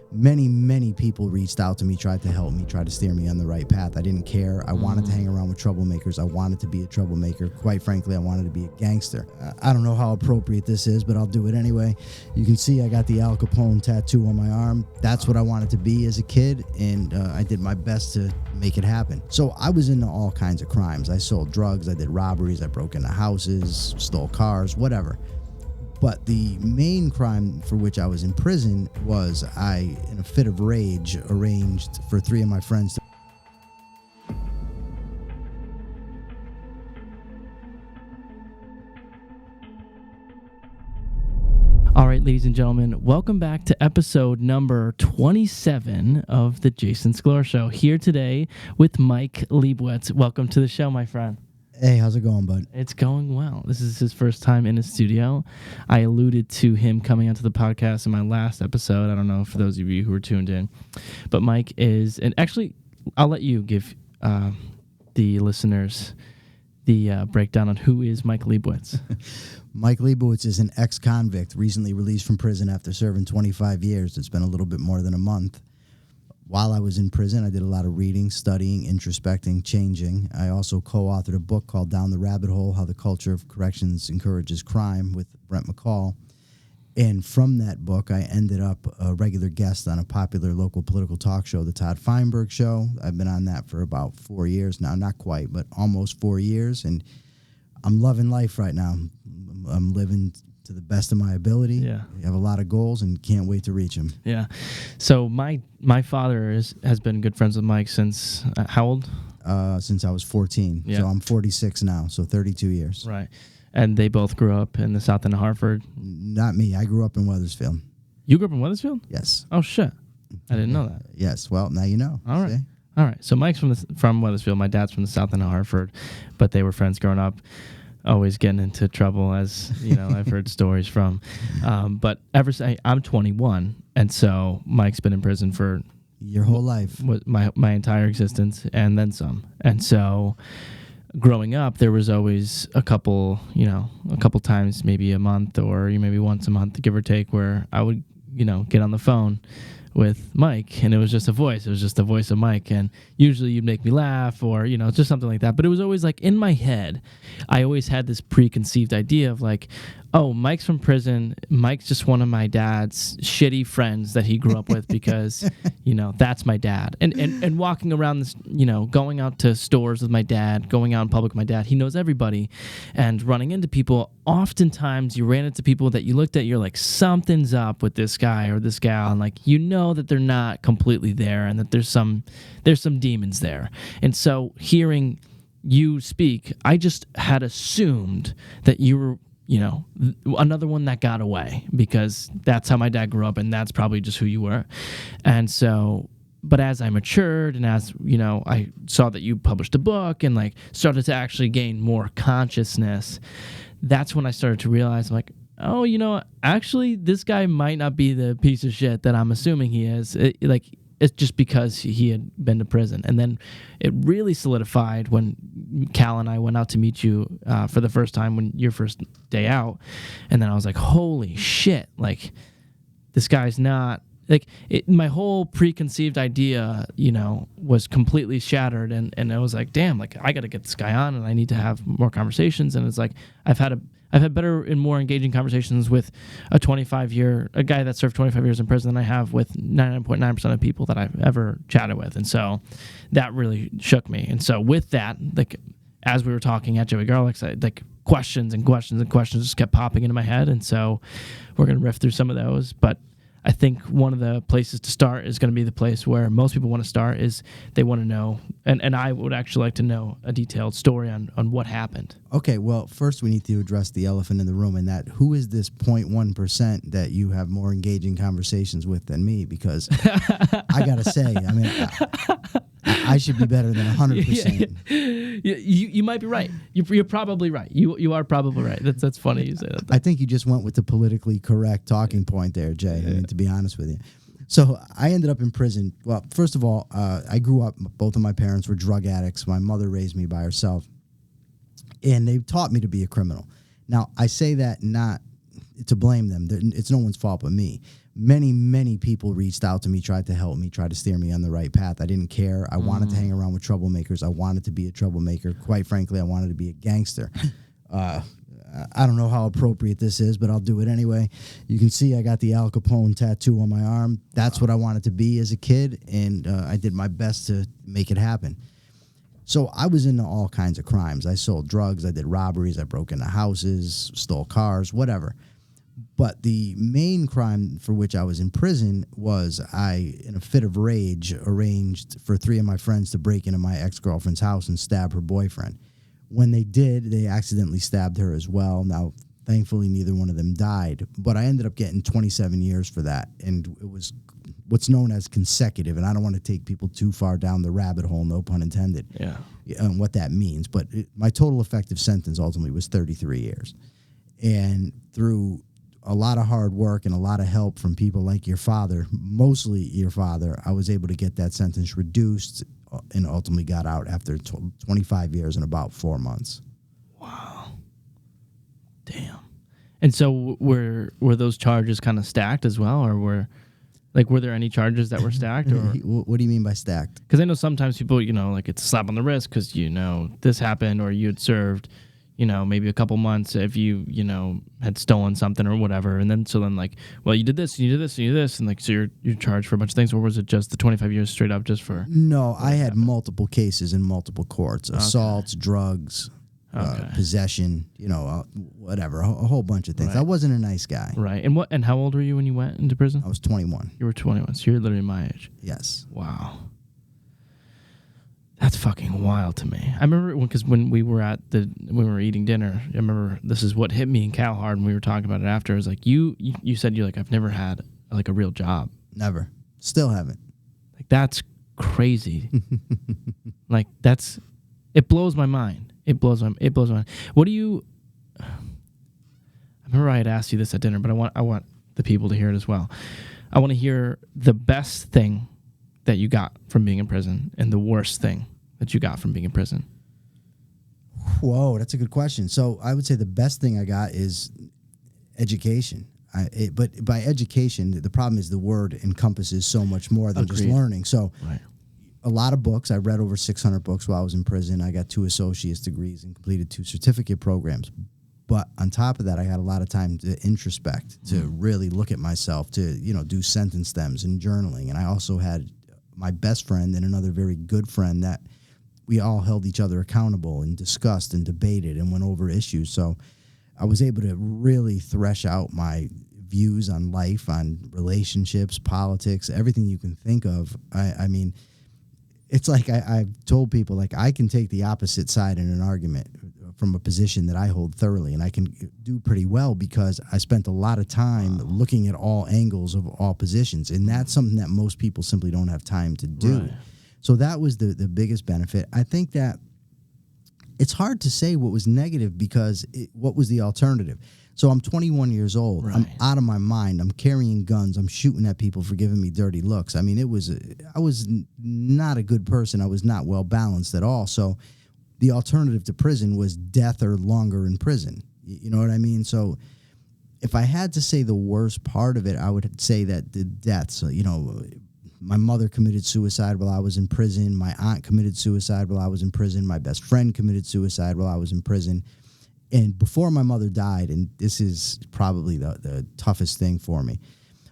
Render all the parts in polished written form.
Many people reached out to me, tried to help me, tried to steer me on the right path. I didn't care. I wanted to hang around with troublemakers. I wanted to be a troublemaker. Quite frankly, I wanted to be a gangster. I don't know how appropriate this is, but I'll do it anyway. You can see I got the Al Capone tattoo on my arm. That's what I wanted to be as a kid, and I did my best to make it happen. So I was into all kinds of crimes. I sold drugs. I did robberies. I broke into houses, stole cars, whatever. But the main crime for which I was in prison was I, in a fit of rage, arranged for 3 of my friends to... All right, ladies and gentlemen, welcome back to episode number 27 of the Jason Scalora Show. Here today with Mike Liebowitz. Welcome to the show, my friend. Hey, how's it going, bud? It's going well. This is his first time in the studio. I alluded to him coming onto the podcast in my last episode. I don't know for those of you who are tuned in. But Mike is, and actually, I'll let you give the listeners the breakdown on who is Mike Liebowitz. Mike Liebowitz is an ex-convict, recently released from prison after serving 25 years. It's been a little bit more than a month. While I was in prison, I did a lot of reading, studying, introspecting, changing. I also co-authored a book called Down the Rabbit Hole, How the Culture of Corrections Encourages Crime with Brent McCall. And from that book, I ended up a regular guest on a popular local political talk show, the Todd Feinburg Show. I've been on that for about 4 years now. Not quite, but almost 4 years. And I'm loving life right now. I'm living to the best of my ability. Yeah. I have a lot of goals and can't wait to reach them. Yeah. So my father has been good friends with Mike since how old? Since I was 14. Yeah. So I'm 46 now, so 32 years. Right. And they both grew up in the South End of Hartford. Not me. I grew up in Wethersfield. You grew up in Wethersfield? Yes. Oh, shit. I didn't know that. Yes. Well, now you know. All right. See? All right. So Mike's from Wethersfield. My dad's from the South End of Hartford, but they were friends growing up. Always getting into trouble, as you know, I've heard stories from. But I'm 21, and so Mike's been in prison for your whole life, my entire existence, and then some. And so, growing up, there was always a couple times, maybe a month or maybe once a month, give or take, where I would, get on the phone with Mike, and it was just a voice. It was just the voice of Mike, and usually you'd make me laugh or, just something like that. But it was always like in my head, I always had this preconceived idea of like, oh, Mike's from prison. Mike's just one of my dad's shitty friends that he grew up with because, that's my dad. And walking around this, going out to stores with my dad, going out in public with my dad, he knows everybody, and running into people. Oftentimes you ran into people that you looked at, you're like, something's up with this guy or this gal, and like, that they're not completely there and that there's some demons there. And so hearing you speak, I just had assumed that you were, another one that got away, because that's how my dad grew up and that's probably just who you were. And so, but as I matured and as, I saw that you published a book and like started to actually gain more consciousness, that's when I started to realize, I'm like, oh, actually, this guy might not be the piece of shit that I'm assuming he is. It's just because he had been to prison. And then it really solidified when Cal and I went out to meet you for the first time, when your first day out. And then I was like, holy shit, like, this guy's not... my whole preconceived idea, was completely shattered, and I was like, damn, like, I got to get this guy on, and I need to have more conversations. And it's like, I've had better and more engaging conversations with a guy that served 25 years in prison than I have with 99.9% of people that I've ever chatted with. And so that really shook me. And so with that, like, as we were talking at Joey Garlick's, questions and questions and questions just kept popping into my head. And so we're going to riff through some of those, but I think one of the places to start is going to be the place where most people want to start, is they want to know, and I would actually like to know a detailed story on what happened. Okay, well, first we need to address the elephant in the room, and that who is this 0.1% that you have more engaging conversations with than me? Because I got to say, I mean, I should be better than 100%. You might be right. You're probably right. You are probably right. That's funny you say that. I think you just went with the politically correct talking point there, Jay. I mean, to be honest with you. So I ended up in prison. Well, first of all, I grew up, both of my parents were drug addicts. My mother raised me by herself, and they taught me to be a criminal. Now, I say that not to blame them. It's no one's fault but me. many people reached out to me, tried to help me, tried to steer me on the right path. I didn't care. I wanted to hang around with troublemakers. I wanted to be a troublemaker. Quite frankly, I wanted to be a gangster. I don't know how appropriate this is, but I'll do it anyway. You can see I got the Al Capone tattoo on my arm. That's what I wanted to be as a kid, and I did my best to make it happen. So I was into all kinds of crimes. I sold drugs. I did robberies. I broke into houses, stole cars, whatever. But the main crime for which I was in prison was I, in a fit of rage, arranged for 3 of my friends to break into my ex-girlfriend's house and stab her boyfriend. When they did, they accidentally stabbed her as well. Now, thankfully, neither one of them died. But I ended up getting 27 years for that. And it was what's known as consecutive. And I don't want to take people too far down the rabbit hole, no pun intended, and what that means. But my total effective sentence ultimately was 33 years. And through a lot of hard work and a lot of help from people like your father, mostly your father, I was able to get that sentence reduced and ultimately got out after 25 years and about 4 months. Wow. Damn. And so were those charges kind of stacked as well, or were there any charges that were stacked? Or what do you mean by stacked? Because I know sometimes people, like it's a slap on the wrist because, this happened or you had served, maybe a couple months if you, had stolen something or whatever. And then, well, you did this, and you did this, and you did this. And so you're charged for a bunch of things. Or was it just the 25 years straight up just for? No, I had multiple cases in multiple courts. Assaults, drugs, possession, whatever, a whole bunch of things. Right. I wasn't a nice guy. Right. And how old were you when you went into prison? I was 21. You were 21. So you're literally my age. Yes. Wow. That's fucking wild to me. I remember because when we were eating dinner, I remember this is what hit me and Cal hard when we were talking about it after. It was like, you said you're like, I've never had like a real job. Never. Still haven't. Like, that's crazy. It blows my mind. It blows my mind. What do you, I remember I had asked you this at dinner, but I want the people to hear it as well. I want to hear the best thing that you got from being in prison and the worst thing that you got from being in prison. Whoa, that's a good question. So I would say the best thing I got is education. But by education, the problem is the word encompasses so much more than just learning. So a lot of books. I read over 600 books while I was in prison. I got 2 associate's degrees and completed 2 certificate programs. But on top of that, I had a lot of time to introspect, to really look at myself, to, do sentence stems and journaling. And I also had my best friend and another very good friend that we all held each other accountable and discussed and debated and went over issues. So I was able to really thresh out my views on life, on relationships, politics, everything you can think of. I mean, it's like I've told people, like, I can take the opposite side in an argument from a position that I hold thoroughly, and I can do pretty well because I spent a lot of time looking at all angles of all positions, and that's something that most people simply don't have time to do. Right. So that was the biggest benefit. I think that it's hard to say what was negative because what was the alternative? So I'm 21 years old. Right. I'm out of my mind. I'm carrying guns. I'm shooting at people for giving me dirty looks. I mean, I was not a good person. I was not well balanced at all. So the alternative to prison was death or longer in prison. You know what I mean? So if I had to say the worst part of it, I would say that the deaths, my mother committed suicide while I was in prison. My aunt committed suicide while I was in prison. My best friend committed suicide while I was in prison. And before my mother died, and this is probably the toughest thing for me,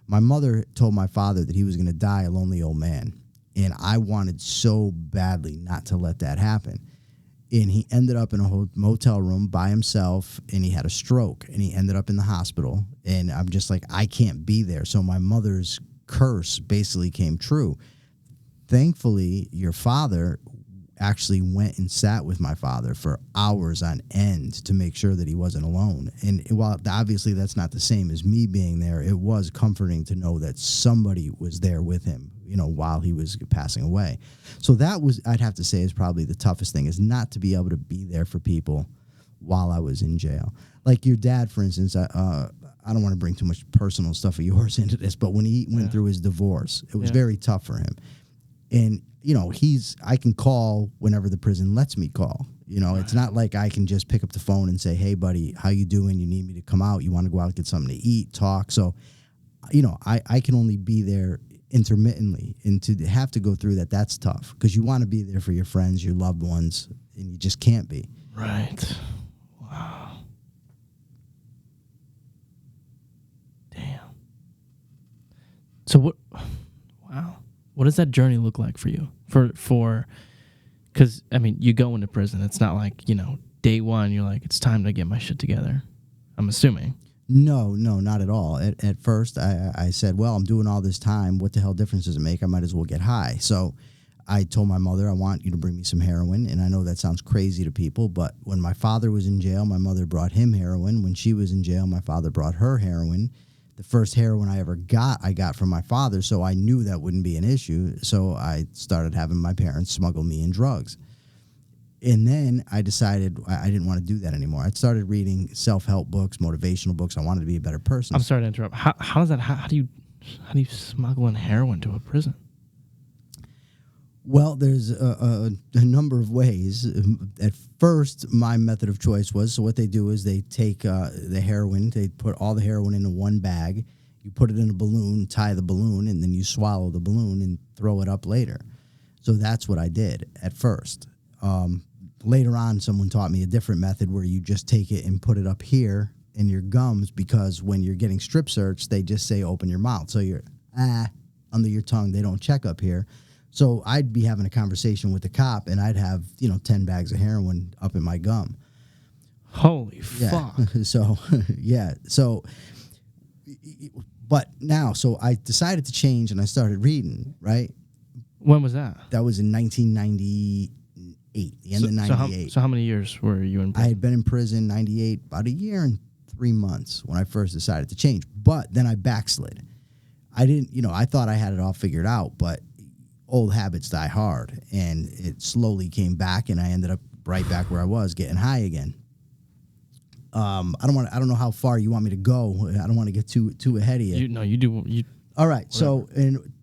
my mother told my father that he was going to die a lonely old man. And I wanted so badly not to let that happen. And he ended up in a motel room by himself, and he had a stroke, and he ended up in the hospital. And I'm just like, I can't be there. So my mother's curse basically came true. Thankfully, your father actually went and sat with my father for hours on end to make sure that he wasn't alone. And while obviously that's not the same as me being there, it was comforting to know that somebody was there with him, while he was passing away. So that was, I'd have to say, is probably the toughest thing, is not to be able to be there for people while I was in jail. Like your dad, for instance, I don't want to bring too much personal stuff of yours into this, but when he went through his divorce, it was very tough for him. And, I can call whenever the prison lets me call. It's not like I can just pick up the phone and say, hey, buddy, how you doing? You need me to come out? You want to go out, get something to eat, talk? So I can only be there intermittently, and to have to go through that's tough, because you want to be there for your friends, your loved ones, and you just can't be. Right. Wow. Damn. So what? Wow. What does that journey look like for you? Because I mean, you go into prison. It's not like day one you're like, it's time to get my shit together. I'm assuming. No, not at all. At first, I said, well, I'm doing all this time. What the hell difference does it make? I might as well get high. So I told my mother, I want you to bring me some heroin. And I know that sounds crazy to people, but when my father was in jail, my mother brought him heroin. When she was in jail, my father brought her heroin. The first heroin I ever got, I got from my father, so I knew that wouldn't be an issue. So I started having my parents smuggle me in drugs. And then I decided I didn't want to do that anymore. I started reading self-help books, motivational books. I wanted to be a better person. I'm sorry to interrupt. How does that? How do you smuggle in heroin to a prison? Well, there's a number of ways. At first, my method of choice was, so what they do is they take the heroin, they put all the heroin into one bag, you put it in a balloon, tie the balloon, and then you swallow the balloon and throw it up later. So that's what I did at first. Later on, someone taught me a different method where you just take it and put it up here in your gums, because when you're getting strip searched, they just say open your mouth. So you're under your tongue. They don't check up here. So I'd be having a conversation with the cop, and I'd have 10 bags of heroin up in my gum. Holy fuck. So, yeah. So, but now, so I decided to change, and I started reading, right? When was that? That was in 1998, the end of 98. So how many years were you in prison? I had been in prison 98, about a year and 3 months when I first decided to change. But then I backslid. I didn't, I thought I had it all figured out, but old habits die hard, and it slowly came back, and I ended up right back where I was, getting high again. I don't know how far you want me to go. I don't want to get too ahead of you. You do. All right. Whatever. So in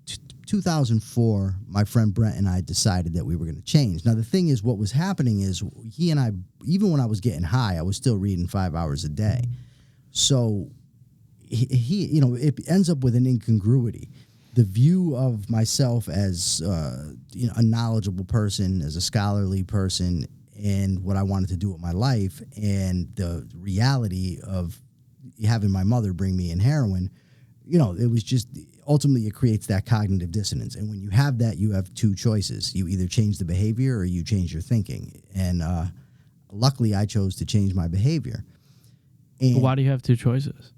2004, my friend Brent and I decided that we were going to change. Now, the thing is, what was happening is he and I, even when I was getting high, I was still reading 5 hours a day. So he it ends up with an incongruity. The view of myself as a knowledgeable person, as a scholarly person, and what I wanted to do with my life, and the reality of having my mother bring me in heroin, it was just, ultimately it creates that cognitive dissonance. And when you have that, you have two choices. You either change the behavior or you change your thinking. And luckily, I chose to change my behavior. And why do you have two choices?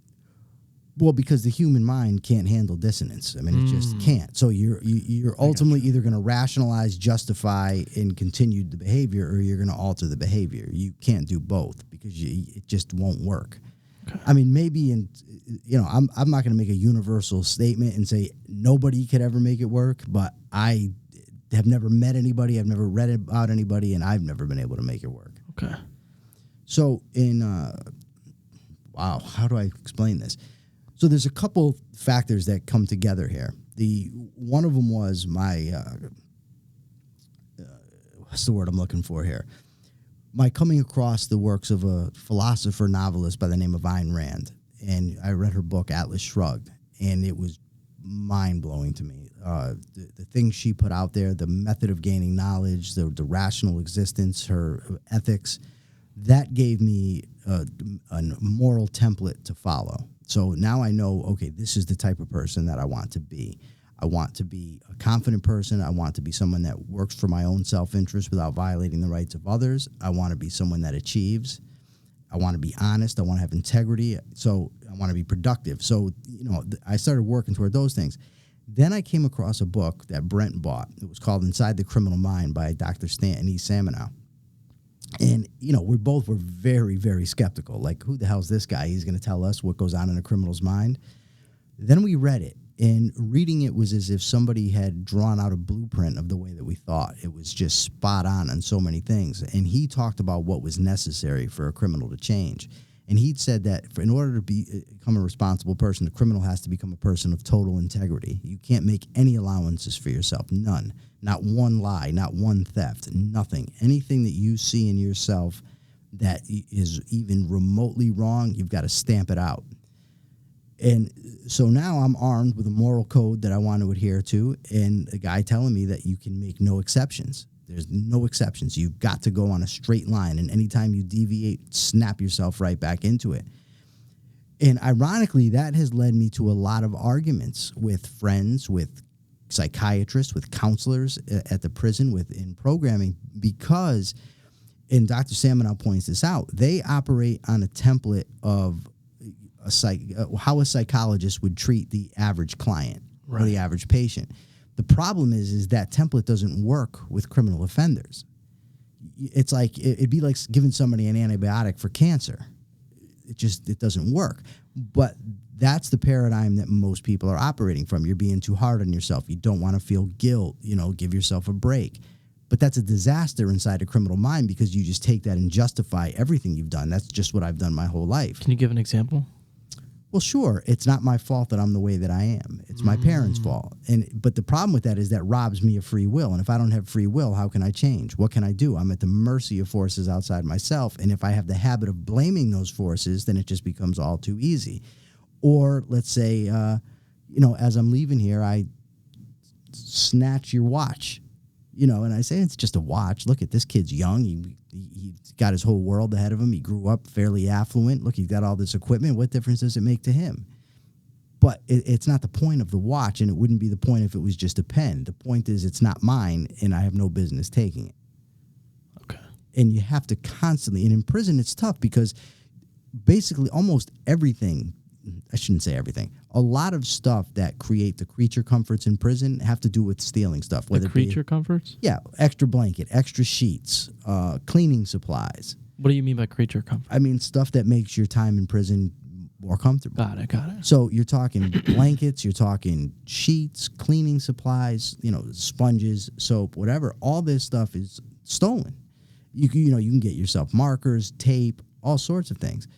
Well, because the human mind can't handle dissonance. I mean, it just can't. So you're ultimately either going to rationalize, justify, and continue the behavior, or you're going to alter the behavior. You can't do both, because it just won't work. Okay. I mean, maybe I'm not going to make a universal statement and say nobody could ever make it work, but I have never met anybody, I've never read about anybody, and I've never been able to make it work. Okay. So how do I explain this? So there's a couple factors that come together here. One of them was my, what's the word I'm looking for here? My coming across the works of a philosopher novelist by the name of Ayn Rand. And I read her book, Atlas Shrugged, and it was mind-blowing to me. The things she put out there, the method of gaining knowledge, the rational existence, her ethics, that gave me a moral template to follow. So now I know, okay, this is the type of person that I want to be. I want to be a confident person. I want to be someone that works for my own self-interest without violating the rights of others. I want to be someone that achieves. I want to be honest. I want to have integrity. So I want to be productive. So, I started working toward those things. Then I came across a book that Brent bought. It was called Inside the Criminal Mind by Dr. Stanton E. Samanow. And, we both were very, very skeptical. Like, who the hell's this guy? He's going to tell us what goes on in a criminal's mind. Then we read it. And reading it was as if somebody had drawn out a blueprint of the way that we thought. It was just spot on so many things. And he talked about what was necessary for a criminal to change. And he'd said that in order to become a responsible person, the criminal has to become a person of total integrity. You can't make any allowances for yourself. None. Not one lie, not one theft, nothing. Anything that you see in yourself that is even remotely wrong, you've got to stamp it out. And so now I'm armed with a moral code that I want to adhere to, and a guy telling me that you can make no exceptions. There's no exceptions. You've got to go on a straight line, and anytime you deviate, snap yourself right back into it. And ironically, that has led me to a lot of arguments with friends, with psychiatrists, with counselors at the prison, within programming, because, and Dr. Samanow points this out, they operate on a template of how a psychologist would treat the average client or the average patient. The problem is that template doesn't work with criminal offenders. It's like, it'd be like giving somebody an antibiotic for cancer. It doesn't work. But that's the paradigm that most people are operating from. You're being too hard on yourself. You don't want to feel guilt, give yourself a break. But that's a disaster inside a criminal mind, because you just take that and justify everything you've done. That's just what I've done my whole life. Can you give an example? Well, sure. It's not my fault that I'm the way that I am. It's my parents' fault. But the problem with that is that robs me of free will. And if I don't have free will, how can I change? What can I do? I'm at the mercy of forces outside myself. And if I have the habit of blaming those forces, then it just becomes all too easy. Or let's say, as I'm leaving here, I snatch your watch, and I say, it's just a watch. Look at this kid's young. He's got his whole world ahead of him. He grew up fairly affluent. Look, he's got all this equipment. What difference does it make to him? But it's not the point of the watch, and it wouldn't be the point if it was just a pen. The point is it's not mine, and I have no business taking it. Okay. And you have to constantly, and in prison it's tough because basically almost everything, I shouldn't say everything, a lot of stuff that create the creature comforts in prison have to do with stealing stuff. Whether the creature comforts? Yeah, extra blanket, extra sheets, cleaning supplies. What do you mean by creature comfort? I mean stuff that makes your time in prison more comfortable. Got it. So you're talking blankets, you're talking sheets, cleaning supplies, sponges, soap, whatever. All this stuff is stolen. You can get yourself markers, tape, all sorts of things.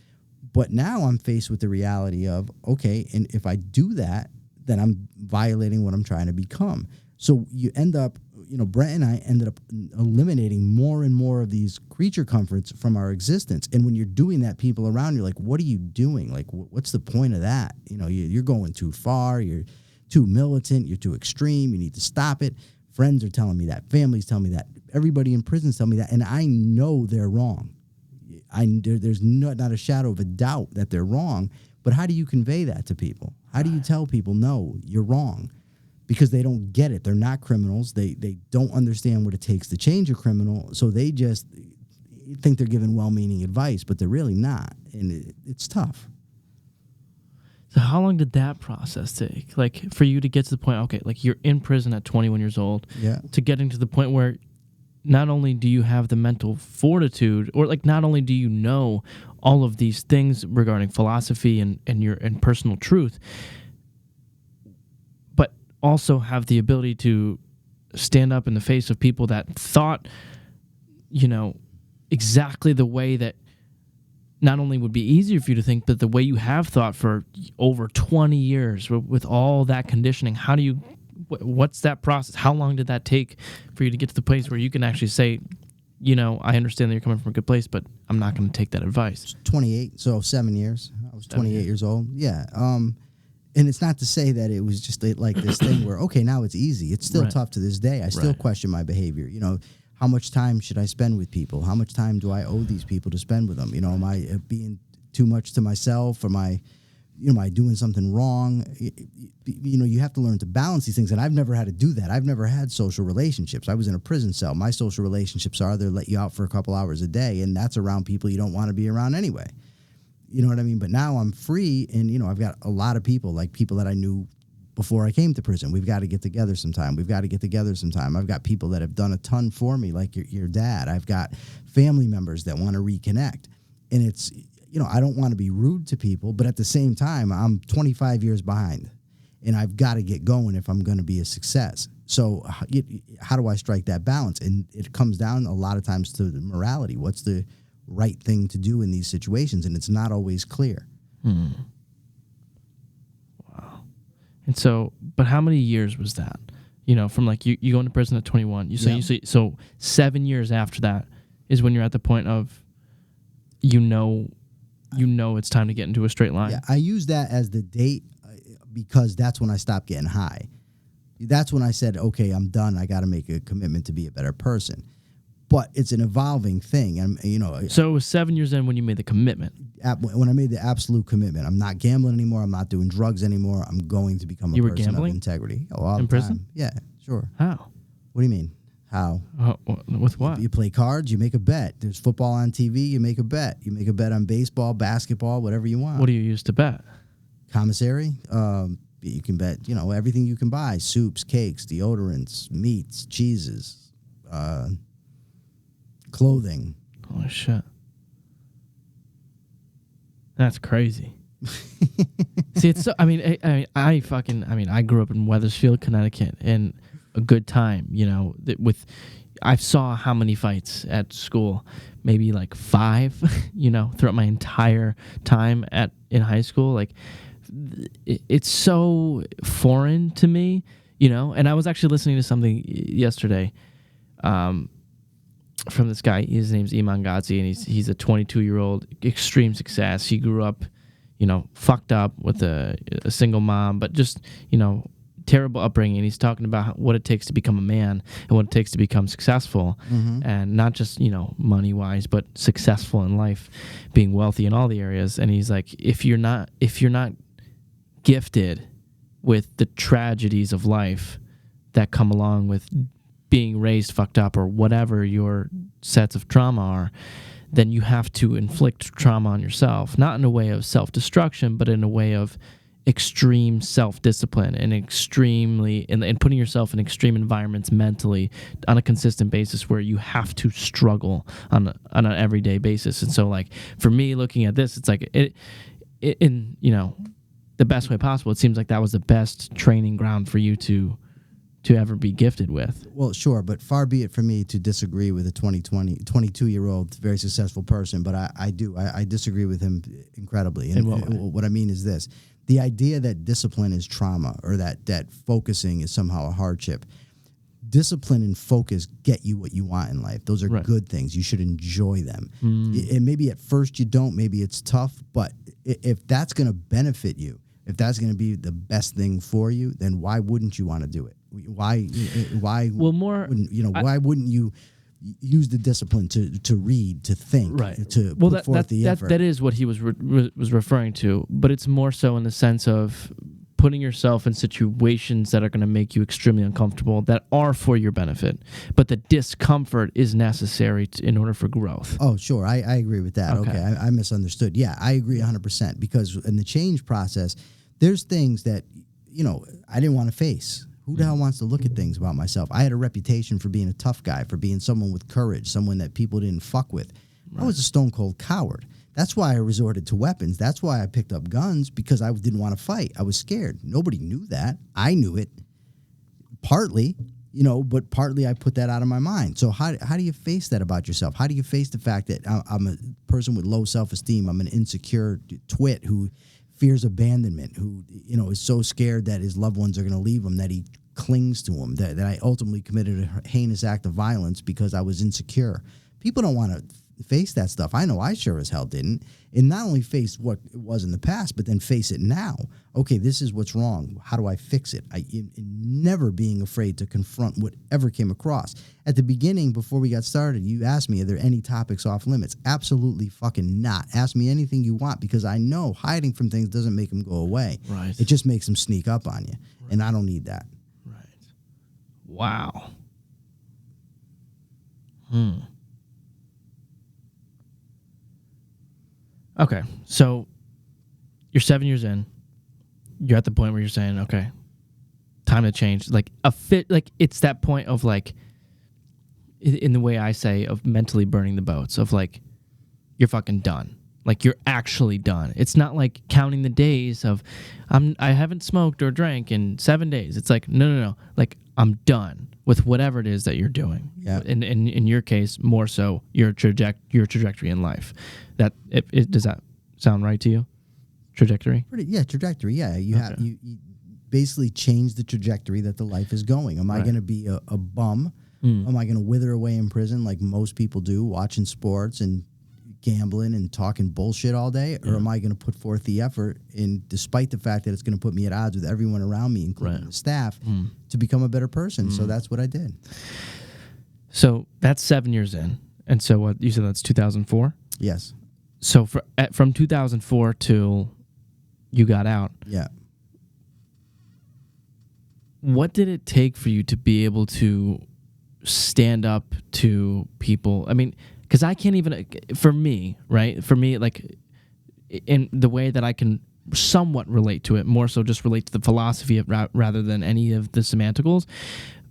But now I'm faced with the reality of, okay, and if I do that, then I'm violating what I'm trying to become. So you end up, Brett and I ended up eliminating more and more of these creature comforts from our existence. And when you're doing that, people around you are like, what are you doing? Like, what's the point of that? You're going too far. You're too militant. You're too extreme. You need to stop it. Friends are telling me that. Families tell me that. Everybody in prisons tell me that. And I know they're wrong. There's not a shadow of a doubt that they're wrong, but how do you convey that to people? How do you tell people, no, you're wrong? Because they don't get it. They're not criminals. They don't understand what it takes to change a criminal, so they just think they're giving well-meaning advice, but they're really not, and it's tough. So how long did that process take? Like, for you to get to the point, okay, like you're in prison at 21 years old, to getting to the point where not only do you have the mental fortitude, or like not only do you know all of these things regarding philosophy and personal truth, but also have the ability to stand up in the face of people that thought, exactly the way that not only would be easier for you to think, but the way you have thought for over 20 years with all that conditioning. What's that process? How long did that take for you to get to the place where you can actually say, I understand that you're coming from a good place, but I'm not going to take that advice? 28, so 7 years. I was 28 years old. Yeah. And it's not to say that it was just like this thing where, okay, now it's easy. It's still tough to this day. I still question my behavior. How much time should I spend with people? How much time do I owe these people to spend with them? Am I being too much to myself? Am I doing something wrong? You have to learn to balance these things, and I've never had to do that. I've never had social relationships. I was in a prison cell. My social relationships are they let you out for a couple hours a day, and that's around people you don't want to be around anyway. You know what I mean? But now I'm free, and, I've got a lot of people, like people that I knew before I came to prison. We've got to get together sometime. I've got people that have done a ton for me, like your dad. I've got family members that want to reconnect, and it's, I don't want to be rude to people, but at the same time, I'm 25 years behind, and I've got to get going if I'm going to be a success. So how do I strike that balance? And it comes down a lot of times to the morality. What's the right thing to do in these situations? And it's not always clear. Wow. And so, but how many years was that? From like you go into prison at 21. You say so 7 years after that is when you're at the point of, you know it's time to get into a straight line. Yeah, I use that as the date because that's when I stopped getting high. That's when I said, okay, I'm done. I got to make a commitment to be a better person. But it's an evolving thing. And, So it was 7 years in when you made the commitment. When I made the absolute commitment, I'm not gambling anymore. I'm not doing drugs anymore. I'm going to become a person of integrity. All in prison? Time. Yeah, sure. How? What do you mean? How? With what? You play cards, you make a bet. There's football on TV, you make a bet. You make a bet on baseball, basketball, whatever you want. What do you use to bet? Commissary. You can bet, everything you can buy. Soups, cakes, deodorants, meats, cheeses, clothing. Holy shit. That's crazy. See, it's so, I grew up in Wethersfield, Connecticut, and a good time, I saw how many fights at school, maybe like 5, throughout my entire time in high school. Like, it's so foreign to me, and I was actually listening to something yesterday, from this guy. His name's Iman Ghazi, and he's a 22-year-old, extreme success. He grew up, fucked up with a single mom, but just, terrible upbringing. And he's talking about what it takes to become a man and what it takes to become successful, and not just, money-wise, but successful in life, being wealthy in all the areas. And he's like, if you're not gifted with the tragedies of life that come along with being raised fucked up or whatever your sets of trauma are, then you have to inflict trauma on yourself, not in a way of self-destruction, but in a way of extreme self-discipline and and putting yourself in extreme environments mentally on a consistent basis where you have to struggle on an everyday basis. And so, like, for me, looking at this, it's like it in the best way possible. It seems like that was the best training ground for you to ever be gifted with. Well, sure, but far be it for me to disagree with a 22-year-old very successful person, but I disagree with him incredibly. And what I mean is this: the idea that discipline is trauma, or that focusing is somehow a hardship. Discipline and focus get you what you want in life. Those are good things. You should enjoy them. And maybe at first you don't, maybe it's tough, but if that's going to benefit you, if that's going to be the best thing for you, then why wouldn't you want to do it? Why wouldn't you use the discipline to read, to think, to put forth the effort? That is what he was referring to, but it's more so in the sense of putting yourself in situations that are going to make you extremely uncomfortable, that are for your benefit, but the discomfort is necessary in order for growth. Oh, sure. I agree with that. Okay. I misunderstood. Yeah, I agree 100%, because in the change process, there's things that, I didn't want to face. Who the hell wants to look at things about myself? I had a reputation for being a tough guy, for being someone with courage, someone that people didn't fuck with. Right. I was a stone cold coward. That's why I resorted to weapons. That's why I picked up guns, because I didn't want to fight. I was scared. Nobody knew that. I knew it. Partly, but partly I put that out of my mind. So how do you face that about yourself? How do you face the fact that I'm a person with low self-esteem? I'm an insecure twit who fears abandonment, who is so scared that his loved ones are going to leave him that he clings to them, that I ultimately committed a heinous act of violence because I was insecure. People don't want to face that stuff. I know I sure as hell didn't. And not only face what it was in the past, but then face it now. Okay, this is what's wrong. How do I fix it? Never being afraid to confront whatever came across. At the beginning, before we got started, you asked me, are there any topics off limits? Absolutely fucking not. Ask me anything you want, because I know hiding from things doesn't make them go away. Right. It just makes them sneak up on you. Right. And I don't need that. Right. Wow. Okay, so you're 7 years in. You're at the point where you're saying, okay, time to change. Like it's that point of, like, in the way I say, of mentally burning the boats, of like, you're fucking done. Like, you're actually done. It's not like counting the days of I haven't smoked or drank in 7 days. It's like, no. Like, I'm done with whatever it is that you're doing. Yeah. In your case, more so your trajectory in life. Does that sound right to you? Trajectory? Trajectory. Yeah, you basically change the trajectory that the life is going. Am I going to be a bum? Am I going to wither away in prison like most people do, watching sports and gambling and talking bullshit all day, or am I going to put forth the effort, and despite the fact that it's going to put me at odds with everyone around me, including the staff, to become a better person? So that's what I did. So that's 7 years in. And so what you said, that's 2004? Yes. So from 2004 till you got out. Yeah. What did it take for you to be able to stand up to people? I mean, because I can't even, for me, right? For me, like, in the way that I can somewhat relate to it, more so just relate to the philosophy of rather than any of the semanticals.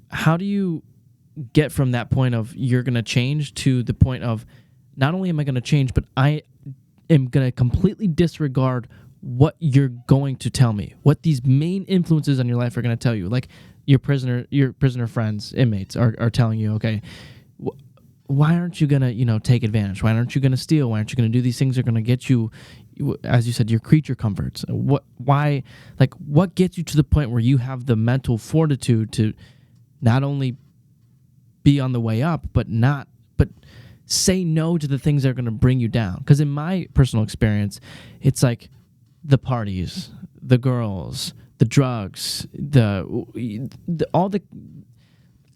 How do you get from that point of you're going to change to the point of not only am I going to change, but I am going to completely disregard what you're going to tell me, what these main influences on your life are going to tell you? Like your prisoner friends, inmates are telling you, okay, why aren't you going to, take advantage? Why aren't you going to steal? Why aren't you going to do these things that are going to get you, as you said, your creature comforts? What gets you to the point where you have the mental fortitude to not only be on the way up, but say no to the things that are going to bring you down? Because in my personal experience, it's like the parties, the girls, the drugs, all the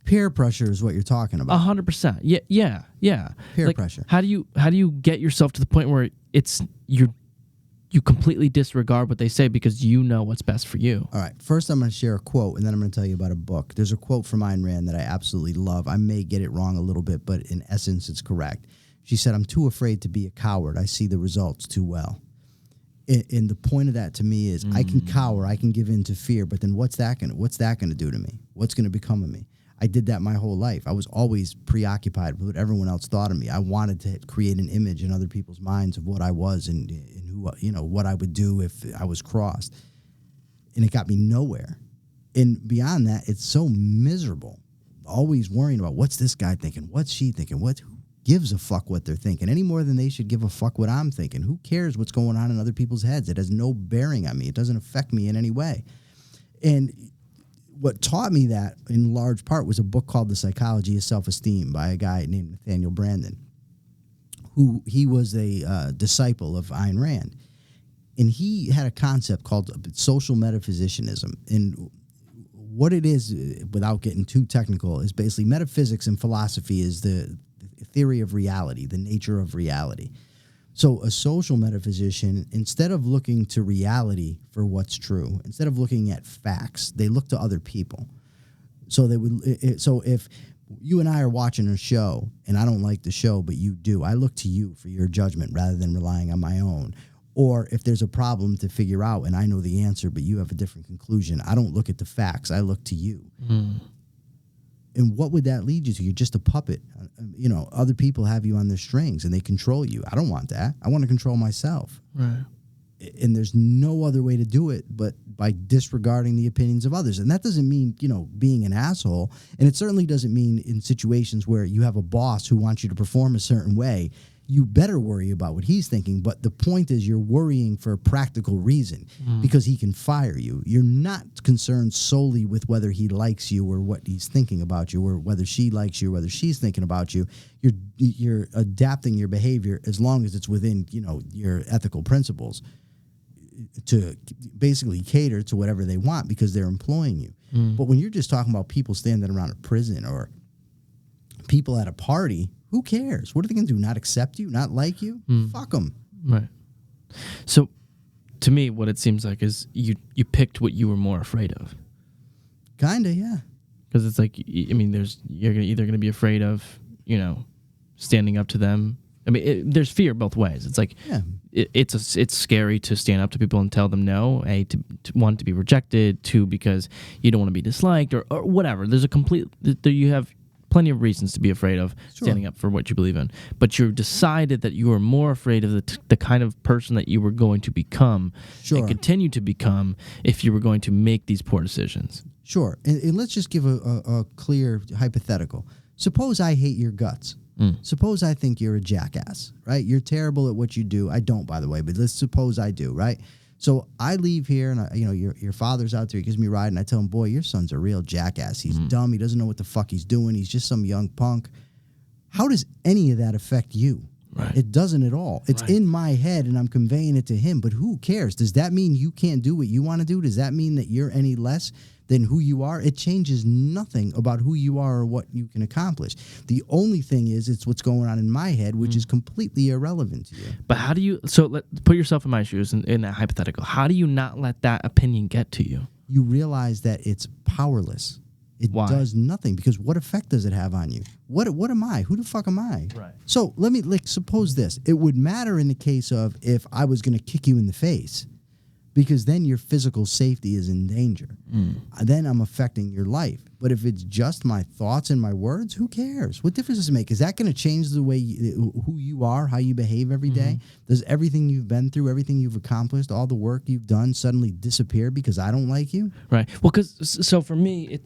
peer pressure is what you're talking about. 100%. Yeah. Peer pressure. How do you get yourself to the point where you completely disregard what they say because you know what's best for you? All right. First, I'm going to share a quote, and then I'm going to tell you about a book. There's a quote from Ayn Rand that I absolutely love. I may get it wrong a little bit, but in essence, it's correct. She said, "I'm too afraid to be a coward. I see the results too well." And the point of that to me is I can cower, I can give in to fear, but then what's that going to do to me? What's going to become of me? I did that my whole life. I was always preoccupied with what everyone else thought of me. I wanted to create an image in other people's minds of what I was and who, what I would do if I was crossed. And it got me nowhere. And beyond that, it's so miserable. Always worrying about what's this guy thinking? What's she thinking? Who gives a fuck what they're thinking? Any more than they should give a fuck what I'm thinking. Who cares what's going on in other people's heads? It has no bearing on me. It doesn't affect me in any way. And what taught me that, in large part, was a book called The Psychology of Self-Esteem by a guy named Nathaniel Branden, who he was a disciple of Ayn Rand. And he had a concept called social metaphysicianism. And what it is, without getting too technical, is basically metaphysics and philosophy is the theory of reality, the nature of reality. So a social metaphysician, instead of looking to reality for what's true, instead of looking at facts, they look to other people. So if you and I are watching a show and I don't like the show, but you do, I look to you for your judgment rather than relying on my own. Or if there's a problem to figure out and I know the answer, but you have a different conclusion, I don't look at the facts, I look to you. And what would that lead you to? You're just a puppet. Other people have you on their strings and they control you. I don't want that. I want to control myself. Right. And there's no other way to do it but by disregarding the opinions of others. And that doesn't mean, being an asshole. And it certainly doesn't mean in situations where you have a boss who wants you to perform a certain way, you better worry about what he's thinking. But the point is you're worrying for a practical reason because he can fire you. You're not concerned solely with whether he likes you or what he's thinking about you or whether she likes you or whether she's thinking about you. You're adapting your behavior as long as it's within, your ethical principles to basically cater to whatever they want because they're employing you. But when you're just talking about people standing around a prison or people at a party, who cares? What are they going to do? Not accept you? Not like you? Fuck them. Right. So, to me, what it seems like is you picked what you were more afraid of. Kinda, yeah. Because it's like, you're either going to be afraid of, standing up to them. There's fear both ways. It's like, it's scary to stand up to people and tell them no. A, to one, to be rejected. Two, because you don't want to be disliked or whatever. You have plenty of reasons to be afraid of standing up for what you believe in. But you decided that you were more afraid of the kind of person that you were going to become and continue to become if you were going to make these poor decisions. Sure. And let's just give a clear hypothetical. Suppose I hate your guts. Suppose I think you're a jackass, right? You're terrible at what you do. I don't, by the way, but let's suppose I do, right? So I leave here, and your father's out there. He gives me a ride, and I tell him, "Boy, your son's a real jackass. He's dumb. He doesn't know what the fuck he's doing. He's just some young punk." How does any of that affect you? Right. It doesn't at all. It's Right. in my head and I'm conveying it to him, but who cares? Does that mean you can't do what you want to do? Does that mean that you're any less than who you are? It changes nothing about who you are or what you can accomplish. The only thing is it's what's going on in my head, which is completely irrelevant to you. But how do you, put yourself in my shoes in that hypothetical. How do you not let that opinion get to you? You realize that it's powerless. It Why? does nothing, because what effect does it have on you? What am I? Who the fuck am I? Right. So let me suppose this. It would matter in the case of if I was going to kick you in the face, because then your physical safety is in danger. Then I'm affecting your life. But if it's just my thoughts and my words, who cares? What difference does it make? Is that going to change the way who you are, how you behave every day? Does everything you've been through, everything you've accomplished, all the work you've done suddenly disappear because I don't like you? Right. Well, so for me,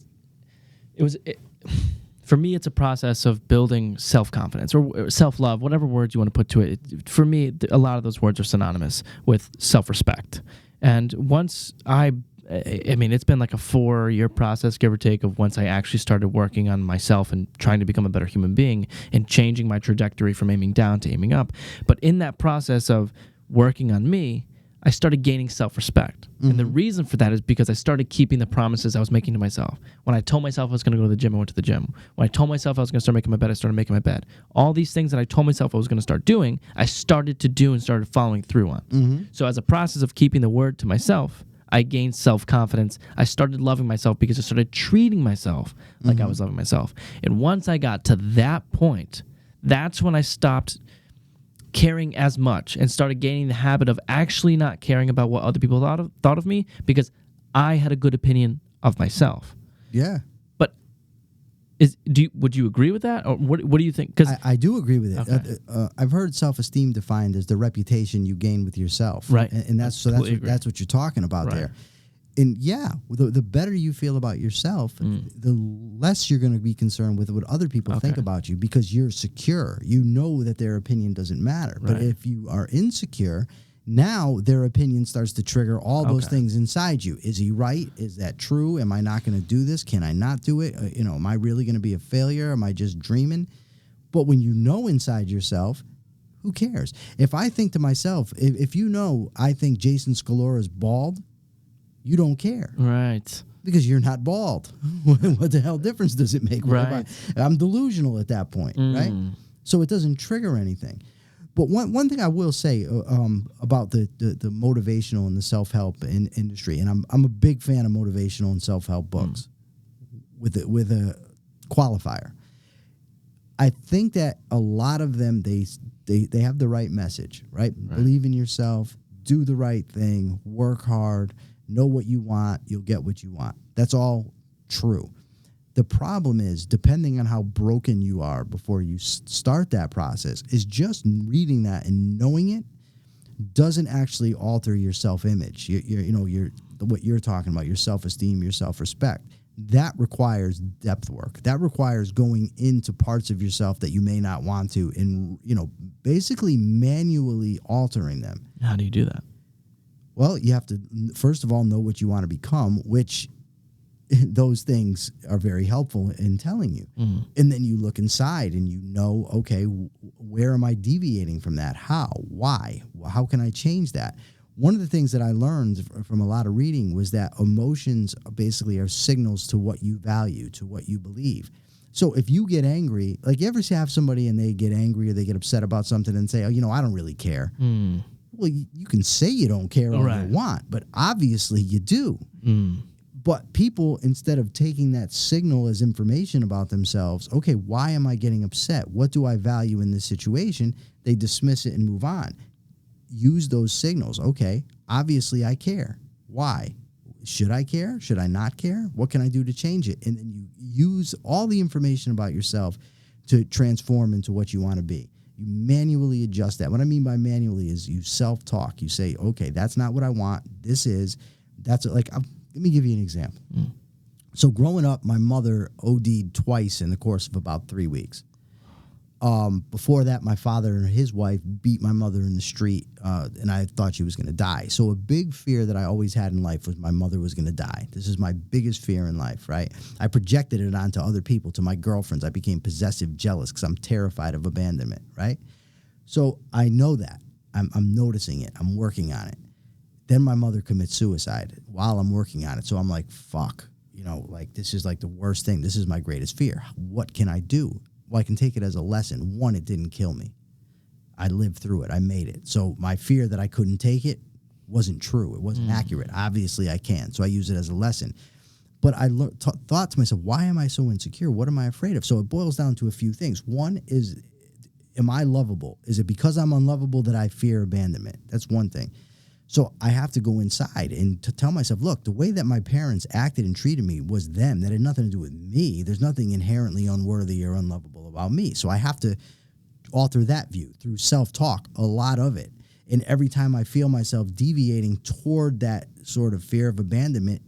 for me, it's a process of building self-confidence or self-love, whatever words you want to put to it. For me, a lot of those words are synonymous with self-respect. And once I mean, it's been like a 4-year process, give or take, of once I actually started working on myself and trying to become a better human being and changing my trajectory from aiming down to aiming up. But in that process of working on me, I started gaining self-respect. And the reason for that is because I started keeping the promises I was making to myself. When I told myself I was going to go to the gym, I went to the gym. When I told myself I was going to start making my bed, I started making my bed. All these things that I told myself I was going to start doing, I started to do and started following through on. So as a process of keeping the word to myself, I gained self-confidence. I started loving myself because I started treating myself like I was loving myself. And once I got to that point, that's when I stopped caring as much and started gaining the habit of actually not caring about what other people thought of me, because I had a good opinion of myself. Yeah. But would you agree with that, or what do you think? Because I do agree with it. Okay. I've heard self-esteem defined as the reputation you gain with yourself, Right. And that's what you're talking about Right. there. And yeah, the better you feel about yourself, the less you're going to be concerned with what other people think about you, because you're secure. You know that their opinion doesn't matter. But if you are insecure, now their opinion starts to trigger all those things inside you. Is he right? Is that true? Am I not going to do this? Can I not do it? Am I really going to be a failure? Am I just dreaming? But when you know inside yourself, who cares? If I think to myself, if I think Jason Scalora is bald, you don't care. Right. Because you're not bald. What the hell difference does it make? Right. I'm delusional at that point, right? So it doesn't trigger anything. But one thing I will say about the motivational and the self-help industry, and I'm a big fan of motivational and self-help books with a qualifier. I think that a lot of them, they have the right message, right? Believe in yourself, do the right thing, work hard, know what you want, you'll get what you want. That's all true. The problem is, depending on how broken you are before you start that process, is just reading that and knowing it doesn't actually alter your self-image. What you're talking about, your self-esteem, your self-respect. That requires depth work. That requires going into parts of yourself that you may not want to, and basically manually altering them. How do you do that? Well, you have to, first of all, know what you want to become, which those things are very helpful in telling you. And then you look inside and okay, where am I deviating from that? How? Why? How can I change that? One of the things that I learned from a lot of reading was that emotions basically are signals to what you value, to what you believe. So if you get angry, like you ever have somebody and they get angry or they get upset about something and say, I don't really care. Well, you can say you don't care all you want, but obviously you do. But people, instead of taking that signal as information about themselves, okay, why am I getting upset? What do I value in this situation? They dismiss it and move on. Use those signals. Okay, obviously I care. Why? Should I care? Should I not care? What can I do to change it? And then you use all the information about yourself to transform into what you want to be. You manually adjust that. What I mean by manually is you self-talk. You say, okay, that's not what I want. Let me give you an example. So growing up, my mother OD'd twice in the course of about 3 weeks. Before that, my father and his wife beat my mother in the street, and I thought she was going to die. So a big fear that I always had in life was my mother was going to die. This is my biggest fear in life, right? I projected it onto other people, to my girlfriends. I became possessive, jealous, because I'm terrified of abandonment, right? So I know that. I'm noticing it. I'm working on it. Then my mother commits suicide while I'm working on it. So I'm like, fuck, like this is like the worst thing. This is my greatest fear. What can I do? Well, I can take it as a lesson. One, it didn't kill me. I lived through it. I made it. So my fear that I couldn't take it wasn't true. It wasn't accurate. Obviously I can. So I use it as a lesson. But I thought to myself, why am I so insecure? What am I afraid of? So it boils down to a few things. One is, am I lovable? Is it because I'm unlovable that I fear abandonment? That's one thing. So I have to go inside and to tell myself, look, the way that my parents acted and treated me was them. That had nothing to do with me. There's nothing inherently unworthy or unlovable about me. So I have to alter that view through self-talk, a lot of it. And every time I feel myself deviating toward that sort of fear of abandonment,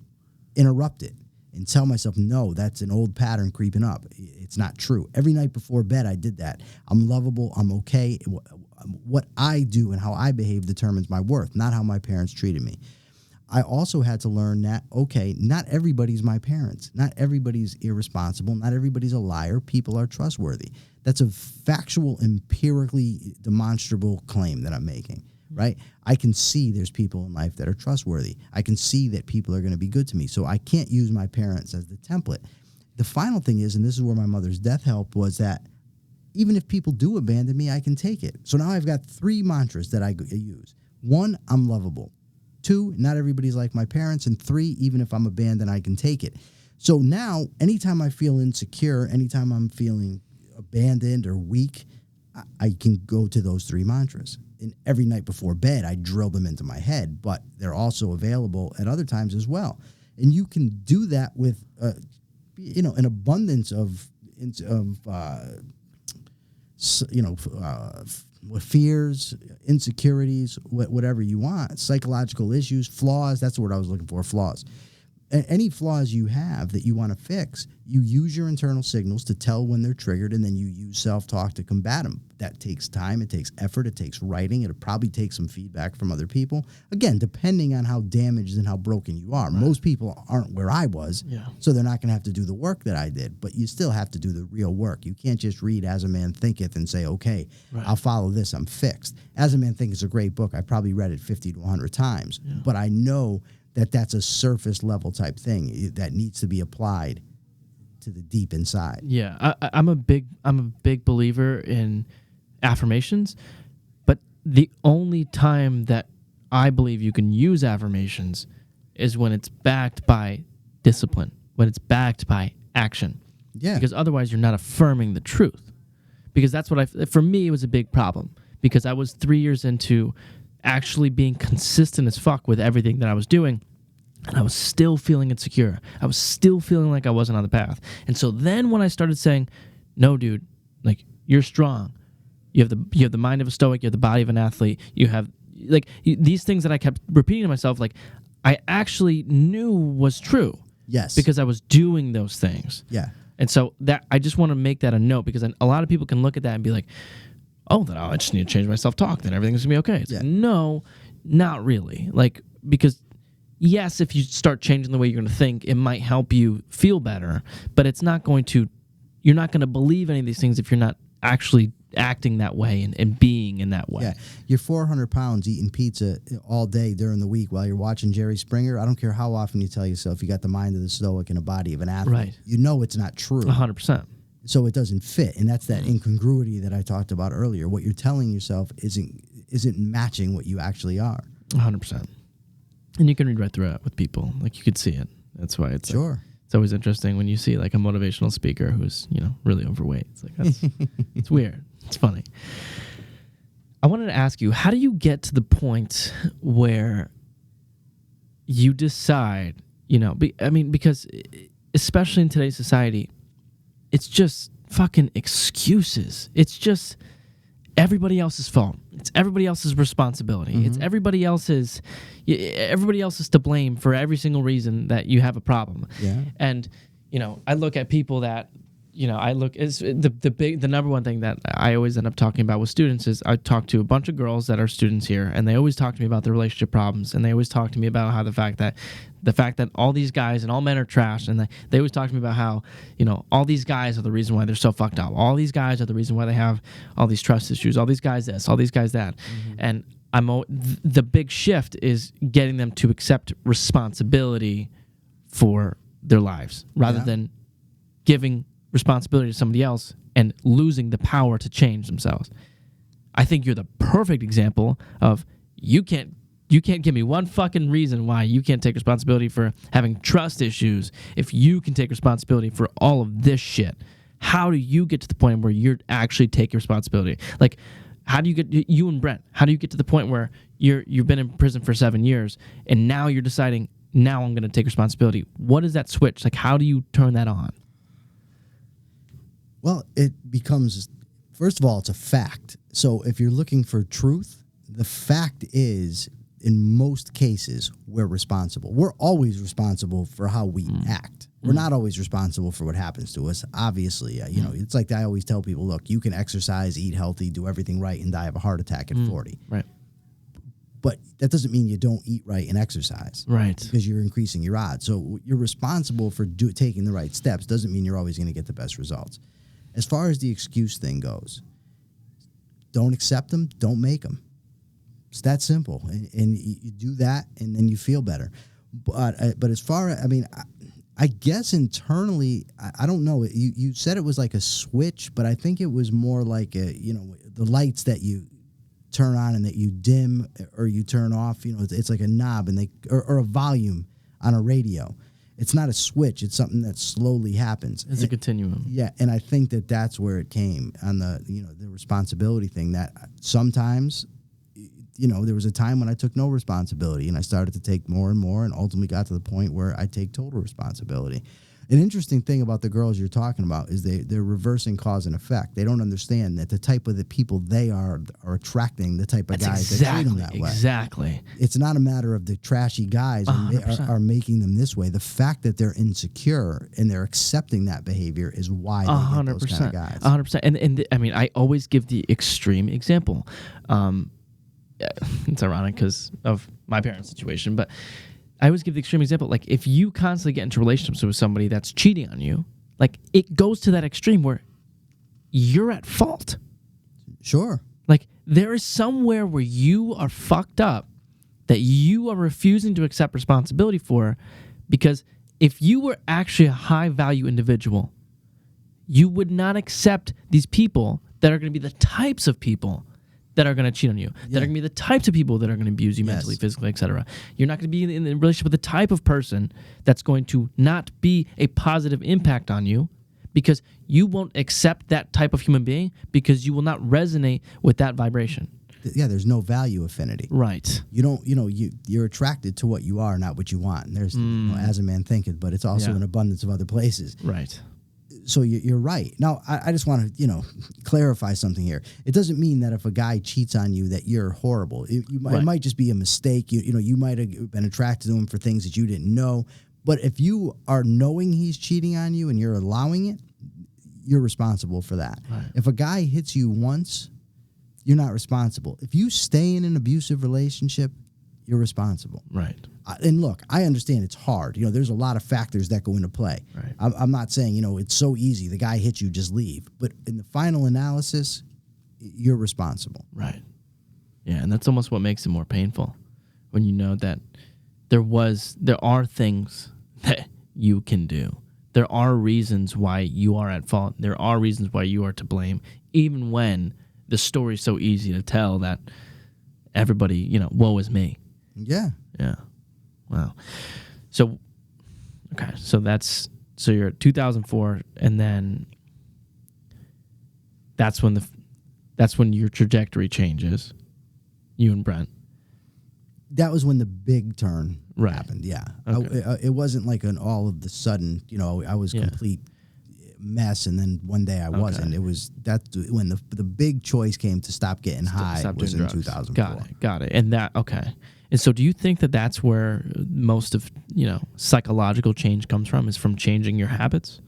interrupt it and tell myself, no, that's an old pattern creeping up. It's not true. Every night before bed, I did that. I'm lovable. I'm okay. What I do and how I behave determines my worth, not how my parents treated me. I also had to learn that, okay, not everybody's my parents. Not everybody's irresponsible. Not everybody's a liar. People are trustworthy. That's a factual, empirically demonstrable claim that I'm making, right? I can see there's people in life that are trustworthy. I can see that people are going to be good to me. So I can't use my parents as the template. The final thing is, and this is where my mother's death helped, was that even if people do abandon me, I can take it. So now I've got 3 mantras that I use. 1, I'm lovable. 2, not everybody's like my parents. And 3, even if I'm abandoned, I can take it. So now, anytime I feel insecure, anytime I'm feeling abandoned or weak, I can go to those 3 mantras. And every night before bed, I drill them into my head, but they're also available at other times as well. And you can do that with, an abundance of fears, insecurities, whatever you want, psychological issues, flaws. That's the word I was looking for, flaws. Any flaws you have that you want to fix, you use your internal signals to tell when they're triggered, and then you use self-talk to combat them. That takes time. It takes effort. It takes writing. It'll probably take some feedback from other people. Again, depending on how damaged and how broken you are. Right. Most people aren't where I was, so they're not going to have to do the work that I did. But you still have to do the real work. You can't just read As a Man Thinketh and say, okay, I'll follow this. I'm fixed. As a Man Thinketh is a great book. I probably read it 50 to 100 times. Yeah. But I know that's a surface level type thing that needs to be applied to the deep inside. Yeah, I'm a big believer in affirmations, but the only time that I believe you can use affirmations is when it's backed by discipline, when it's backed by action. Yeah. Because otherwise you're not affirming the truth. Because that's what for me, it was a big problem, because I was 3 years into actually being consistent as fuck with everything that I was doing, and I was still feeling insecure. I was still feeling like I wasn't on the path. And so then when I started saying, no, dude, like, you're strong. You have the mind of a stoic, you have the body of an athlete, you have these things that I kept repeating to myself, like, I actually knew was true. Yes. Because I was doing those things. Yeah. And so that I just want to make that a note, because a lot of people can look at that and be like, oh, then I just need to change my self-talk, then everything's going to be okay. It's like, no, not really. Like, because yes, if you start changing the way you're going to think, it might help you feel better, but it's not going to, you're not going to believe any of these things if you're not actually acting that way and being in that way. Yeah, you're 400 pounds eating pizza all day during the week while you're watching Jerry Springer. I don't care how often you tell yourself you got the mind of the stoic and a body of an athlete. Right. You know it's not true. 100%. So it doesn't fit, and that's that incongruity that I talked about earlier. What you're telling yourself isn't matching what you actually are. 100%. And you can read right through it with people. Like, you could see it. That's why it's sure. It's always interesting when you see like a motivational speaker who's, really overweight. It's like, it's weird. It's funny. I wanted to ask you, how do you get to the point where you decide, because especially in today's society, it's just fucking excuses. It's just everybody else's fault. It's everybody else's responsibility. Mm-hmm. It's everybody else's to blame for every single reason that you have a problem. Yeah. And, I look at people that, I look is the number one thing that I always end up talking about with students is I talk to a bunch of girls that are students here, and they always talk to me about their relationship problems, and they always talk to me about how the fact that all these guys and all men are trash, and they always talk to me about how all these guys are the reason why they're so fucked up. All these guys are the reason why they have all these trust issues. All these guys this, all these guys that, and the big shift is getting them to accept responsibility for their lives rather than giving responsibility to somebody else and losing the power to change themselves. I think you're the perfect example of you can't give me one fucking reason why you can't take responsibility for having trust issues if you can take responsibility for all of this shit. How do you get to the point where you're actually taking responsibility? Like, how do you get, you and Brent, how do you get to the point where you've been in prison for 7 years and now you're deciding, now I'm going to take responsibility? What is that switch? Like, how do you turn that on? Well, it becomes, first of all, it's a fact. So if you're looking for truth, the fact is, in most cases, we're responsible. We're always responsible for how we act. We're not always responsible for what happens to us. Obviously, it's like I always tell people, look, you can exercise, eat healthy, do everything right, and die of a heart attack at 40. Right. But that doesn't mean you don't eat right and exercise. Right. Because you're increasing your odds. So you're responsible for taking the right steps. Doesn't mean you're always going to get the best results. As far as the excuse thing goes, don't accept them, don't make them. It's that simple. And you do that, and then you feel better. But as far as, I guess internally, I don't know. You said it was like a switch, but I think it was more like, the lights that you turn on and that you dim or you turn off. It's like a knob or a volume on a radio. It's not a switch. It's something that slowly happens. It's a continuum. Yeah, and I think that's where it came on the responsibility thing. That sometimes, there was a time when I took no responsibility, and I started to take more and more, and ultimately got to the point where I take total responsibility. An interesting thing about the girls you're talking about is they're reversing cause and effect. They don't understand that the type of the people they are attracting the type of guys that treat them that way. Exactly. It's not a matter of the trashy guys are making them this way. The fact that they're insecure and they're accepting that behavior is why they get those kind of guys. 100%. And I always give the extreme example. It's ironic because of my parents' situation, but I always give the extreme example. Like, if you constantly get into relationships with somebody that's cheating on you, like, it goes to that extreme where you're at fault. Sure. Like, there is somewhere where you are fucked up that you are refusing to accept responsibility for, because if you were actually a high-value individual, you would not accept these people that are going to be the types of people that are going to cheat on you, that are going to be the types of people that are going to abuse you mentally, physically, etc. You're not going to be in a relationship with the type of person that's going to not be a positive impact on you, because you won't accept that type of human being because you will not resonate with that vibration. Yeah, there's no value affinity. Right. You don't, you're attracted to what you are, not what you want. And there's, as a man thinketh, but it's also an abundance of other places. Right. So you're right. Now, I just want to, clarify something here. It doesn't mean that if a guy cheats on you that you're horrible. It might just be a mistake. You might have been attracted to him for things that you didn't know. But if you are knowing he's cheating on you and you're allowing it, you're responsible for that. Right. If a guy hits you once, you're not responsible. If you stay in an abusive relationship, you're responsible. Right. And look, I understand it's hard. There's a lot of factors that go into play. Right. I'm not saying, it's so easy. The guy hits you, just leave. But in the final analysis, you're responsible. Right. Yeah, and that's almost what makes it more painful, when you know that there are things that you can do. There are reasons why you are at fault. There are reasons why you are to blame, even when the story's so easy to tell that everybody, woe is me. Yeah. Yeah. Wow. So, okay. So you're at 2004, and then that's when your trajectory changes. You and Brent. That was when the big turn happened. Yeah. Okay. It wasn't like an all of the sudden, I was complete mess, and then one day I wasn't. It was when the big choice came to stop getting high was in 2004. Got it. And and so do you think that that's where most of, psychological change comes from, is from changing your habits?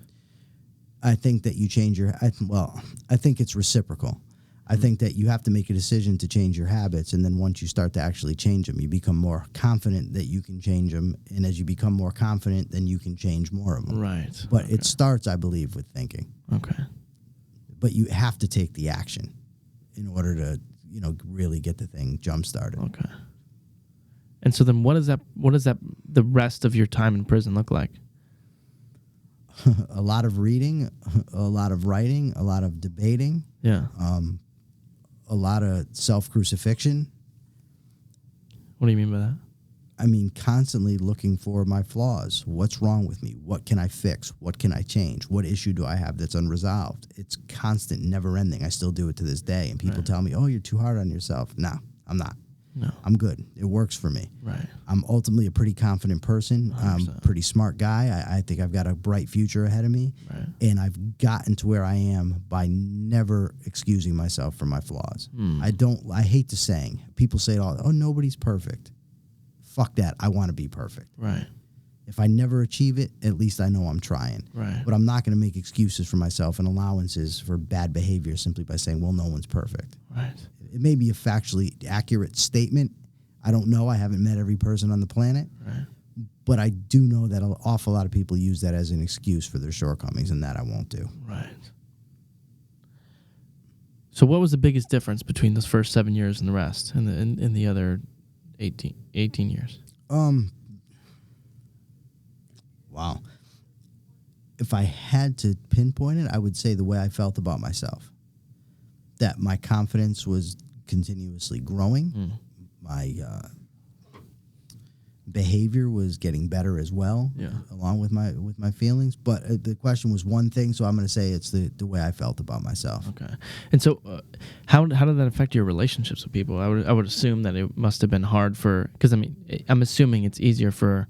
I think that you change I think it's reciprocal. I think that you have to make a decision to change your habits, and then once you start to actually change them, you become more confident that you can change them, and as you become more confident, then you can change more of them. Right. But it starts, I believe, with thinking. Okay. But you have to take the action in order to, really get the thing jump started. Okay. And so then what does that the rest of your time in prison look like? A lot of reading, a lot of writing, a lot of debating. Yeah. A lot of self-crucifixion. What do you mean by that? I mean, constantly looking for my flaws. What's wrong with me? What can I fix? What can I change? What issue do I have that's unresolved? It's constant, never ending. I still do it to this day. And people tell me, oh, you're too hard on yourself. No, I'm not. No. I'm good. It works for me. Right. I'm ultimately a pretty confident person. 100%. I'm a pretty smart guy. I think I've got a bright future ahead of me. Right. And I've gotten to where I am by never excusing myself for my flaws. I hate the saying. People say it all, oh, nobody's perfect. Fuck that. I want to be perfect. Right. If I never achieve it, at least I know I'm trying. Right. But I'm not going to make excuses for myself and allowances for bad behavior simply by saying, well, no one's perfect. Right. It may be a factually accurate statement. I don't know. I haven't met every person on the planet. Right. But I do know that an awful lot of people use that as an excuse for their shortcomings, and that I won't do. Right. So what was the biggest difference between those first 7 years and the rest, and in the other 18 years? Wow. If I had to pinpoint it, I would say the way I felt about myself. That my confidence was continuously growing. My behavior was getting better as well, along with my feelings. But the question was one thing, so I'm going to say it's the way I felt about myself. Okay. And so how did that affect your relationships with people? I would assume that it must have been hard because, I mean, I'm assuming it's easier for,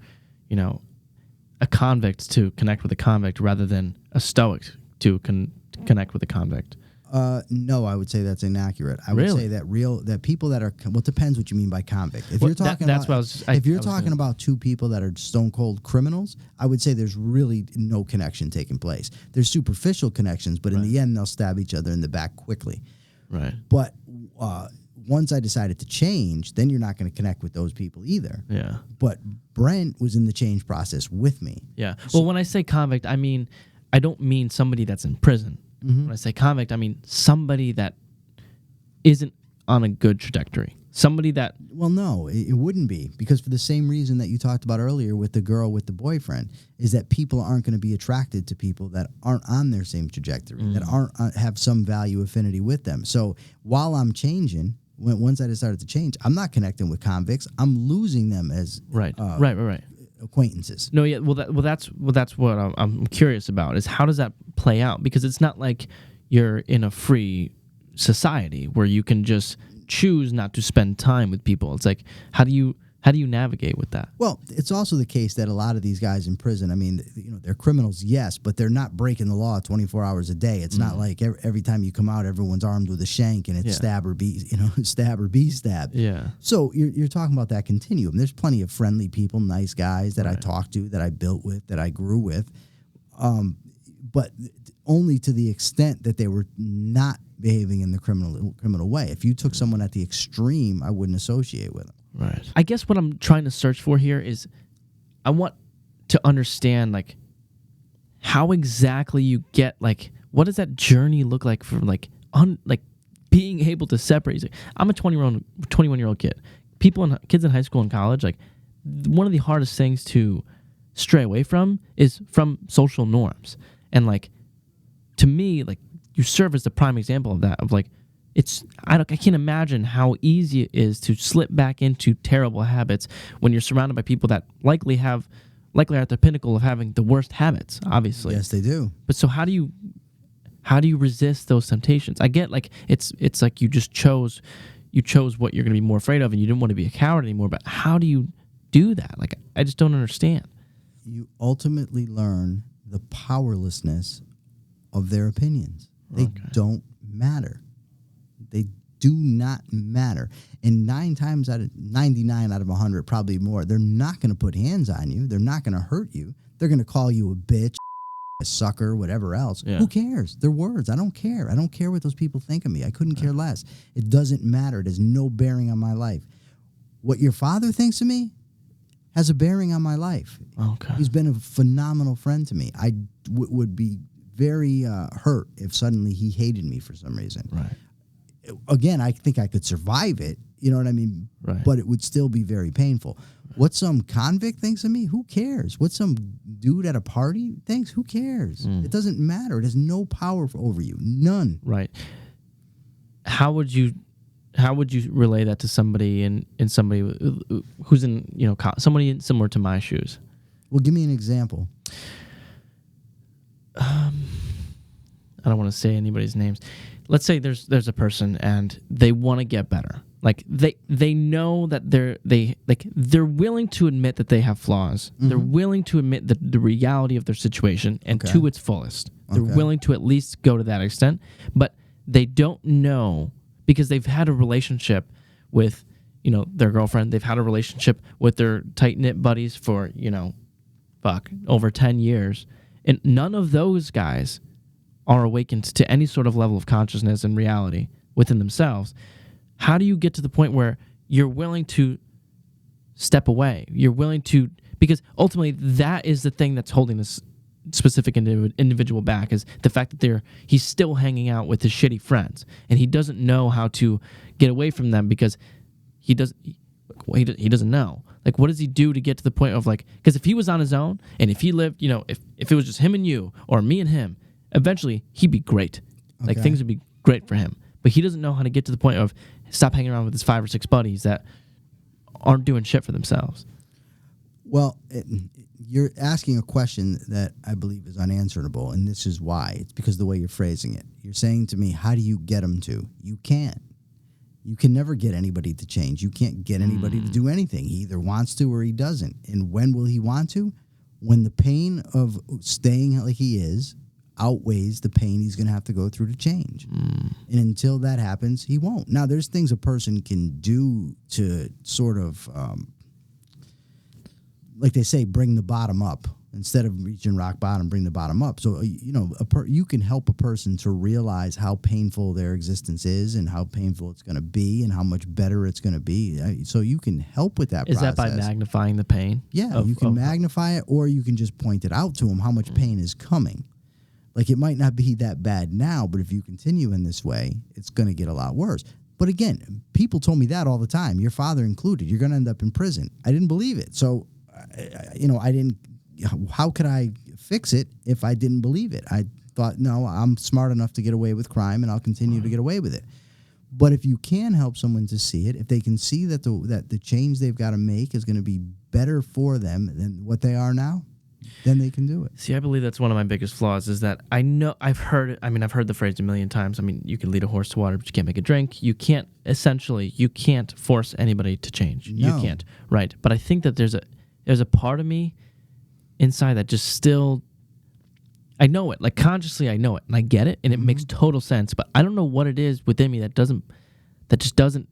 a convict to connect with a convict rather than a stoic to connect with a convict. No, I would say that's inaccurate. I would say that people that are, well, it depends what you mean by convict. If you're talking about two people that are stone cold criminals, I would say there's really no connection taking place. There's superficial connections, but in the end, they'll stab each other in the back quickly. Right. But once I decided to change, then you're not going to connect with those people either. Yeah. But Brent was in the change process with me. Yeah. Well, when I say convict, I don't mean somebody that's in prison. When I say convict, I mean somebody that isn't on a good trajectory. Somebody that... Well, no, it wouldn't be. Because for the same reason that you talked about earlier with the girl with the boyfriend, is that people aren't going to be attracted to people that aren't on their same trajectory, that aren't have some value affinity with them. So while I'm changing, once I decided to change, I'm not connecting with convicts. I'm losing them as... Right. Acquaintances. No, yeah. Well, that's what I'm curious about is how does that play out? Because it's not like you're in a free society where you can just choose not to spend time with people. It's like how do you navigate with that? Well, it's also the case that a lot of these guys in prison, I mean, they're criminals, yes, but they're not breaking the law 24 hours a day. It's not like every time you come out, everyone's armed with a shank and it's stab or be stabbed. Yeah. So you're talking about that continuum. There's plenty of friendly people, nice guys that I talked to, that I built with, that I grew with, but only to the extent that they were not behaving in the criminal way. If you took someone at the extreme, I wouldn't associate with them. Right. I guess what I'm trying to search for here is I want to understand like how exactly you get like what does that journey look like for like being able to separate. I'm a 21-year-old kid. Kids in high school and college, like one of the hardest things to stray away from is from social norms. And like to me, like you serve as the prime example of that, of like I can't imagine how easy it is to slip back into terrible habits when you're surrounded by people that likely are at the pinnacle of having the worst habits, obviously. Yes, they do. But so how do you resist those temptations? I get like it's like you chose what you're going to be more afraid of and you didn't want to be a coward anymore, but how do you do that? Like I just don't understand. You ultimately learn the powerlessness of their opinions. They don't matter. They do not matter. And 99 out of 100, probably more, they're not going to put hands on you. They're not going to hurt you. They're going to call you a bitch, a sucker, whatever else. Yeah. Who cares? They're words. I don't care. I don't care what those people think of me. I couldn't care less. It doesn't matter. It has no bearing on my life. What your father thinks of me has a bearing on my life. Okay. He's been a phenomenal friend to me. I would be very hurt if suddenly he hated me for some reason. Right. Again, I think I could survive it. You know what I mean? Right. But it would still be very painful. What some convict thinks of me, who cares? What some dude at a party thinks, who cares? It doesn't matter. It has no power over you. None. Right. How would you relay that to somebody in somebody who's in, somebody similar to my shoes? Well, give me an example. I don't want to say anybody's names. Let's say there's a person and they want to get better. Like they know that they're willing to admit that they have flaws. Mm-hmm. They're willing to admit the reality of their situation and to its fullest. They're willing to at least go to that extent, but they don't know because they've had a relationship with, their girlfriend. They've had a relationship with their tight-knit buddies for, over 10 years. And none of those guys are awakened to any sort of level of consciousness and reality within themselves. How do you get to the point where you're willing to step away? You're willing to, because ultimately that is the thing that's holding this specific individual back, is the fact that he's still hanging out with his shitty friends, and he doesn't know how to get away from them because he doesn't know. Like, what does he do to get to the point of, like, because if he was on his own and if he lived, if it was just him and you or me and him, eventually he'd be great. Like, things would be great for him. But he doesn't know how to get to the point of stop hanging around with his 5 or 6 buddies that aren't doing shit for themselves. Well, you're asking a question that I believe is unanswerable, and this is why. It's because of the way you're phrasing it. You're saying to me, how do you get them to? You can't. You can never get anybody to change. You can't get anybody to do anything. He either wants to or he doesn't. And when will he want to? When the pain of staying like he is outweighs the pain he's going to have to go through to change. And until that happens, he won't. Now, there's things a person can do to sort of, like they say, bring the bottom up. Instead of reaching rock bottom, bring the bottom up. So, you can help a person to realize how painful their existence is and how painful it's going to be and how much better it's going to be. So you can help with that process. Is that by magnifying the pain? Yeah, you can magnify it, or you can just point it out to them how much pain is coming. Like, it might not be that bad now, but if you continue in this way, it's going to get a lot worse. But again, people told me that all the time, your father included. You're going to end up in prison. I didn't believe it. So, I didn't. How could I fix it if I didn't believe it? I thought, no, I'm smart enough to get away with crime, and I'll continue to get away with it. But if you can help someone to see it, if they can see that the change they've got to make is going to be better for them than what they are now, then they can do it. See, I believe that's one of my biggest flaws, is that I've heard it. I mean, I've heard the phrase a million times. I mean, you can lead a horse to water, but you can't make it drink. You can't force anybody to change. No. You can't. Right. But I think that there's a part of me inside that just still, I know it. Like, consciously I know it and I get it and it makes total sense, but I don't know what it is within me that just doesn't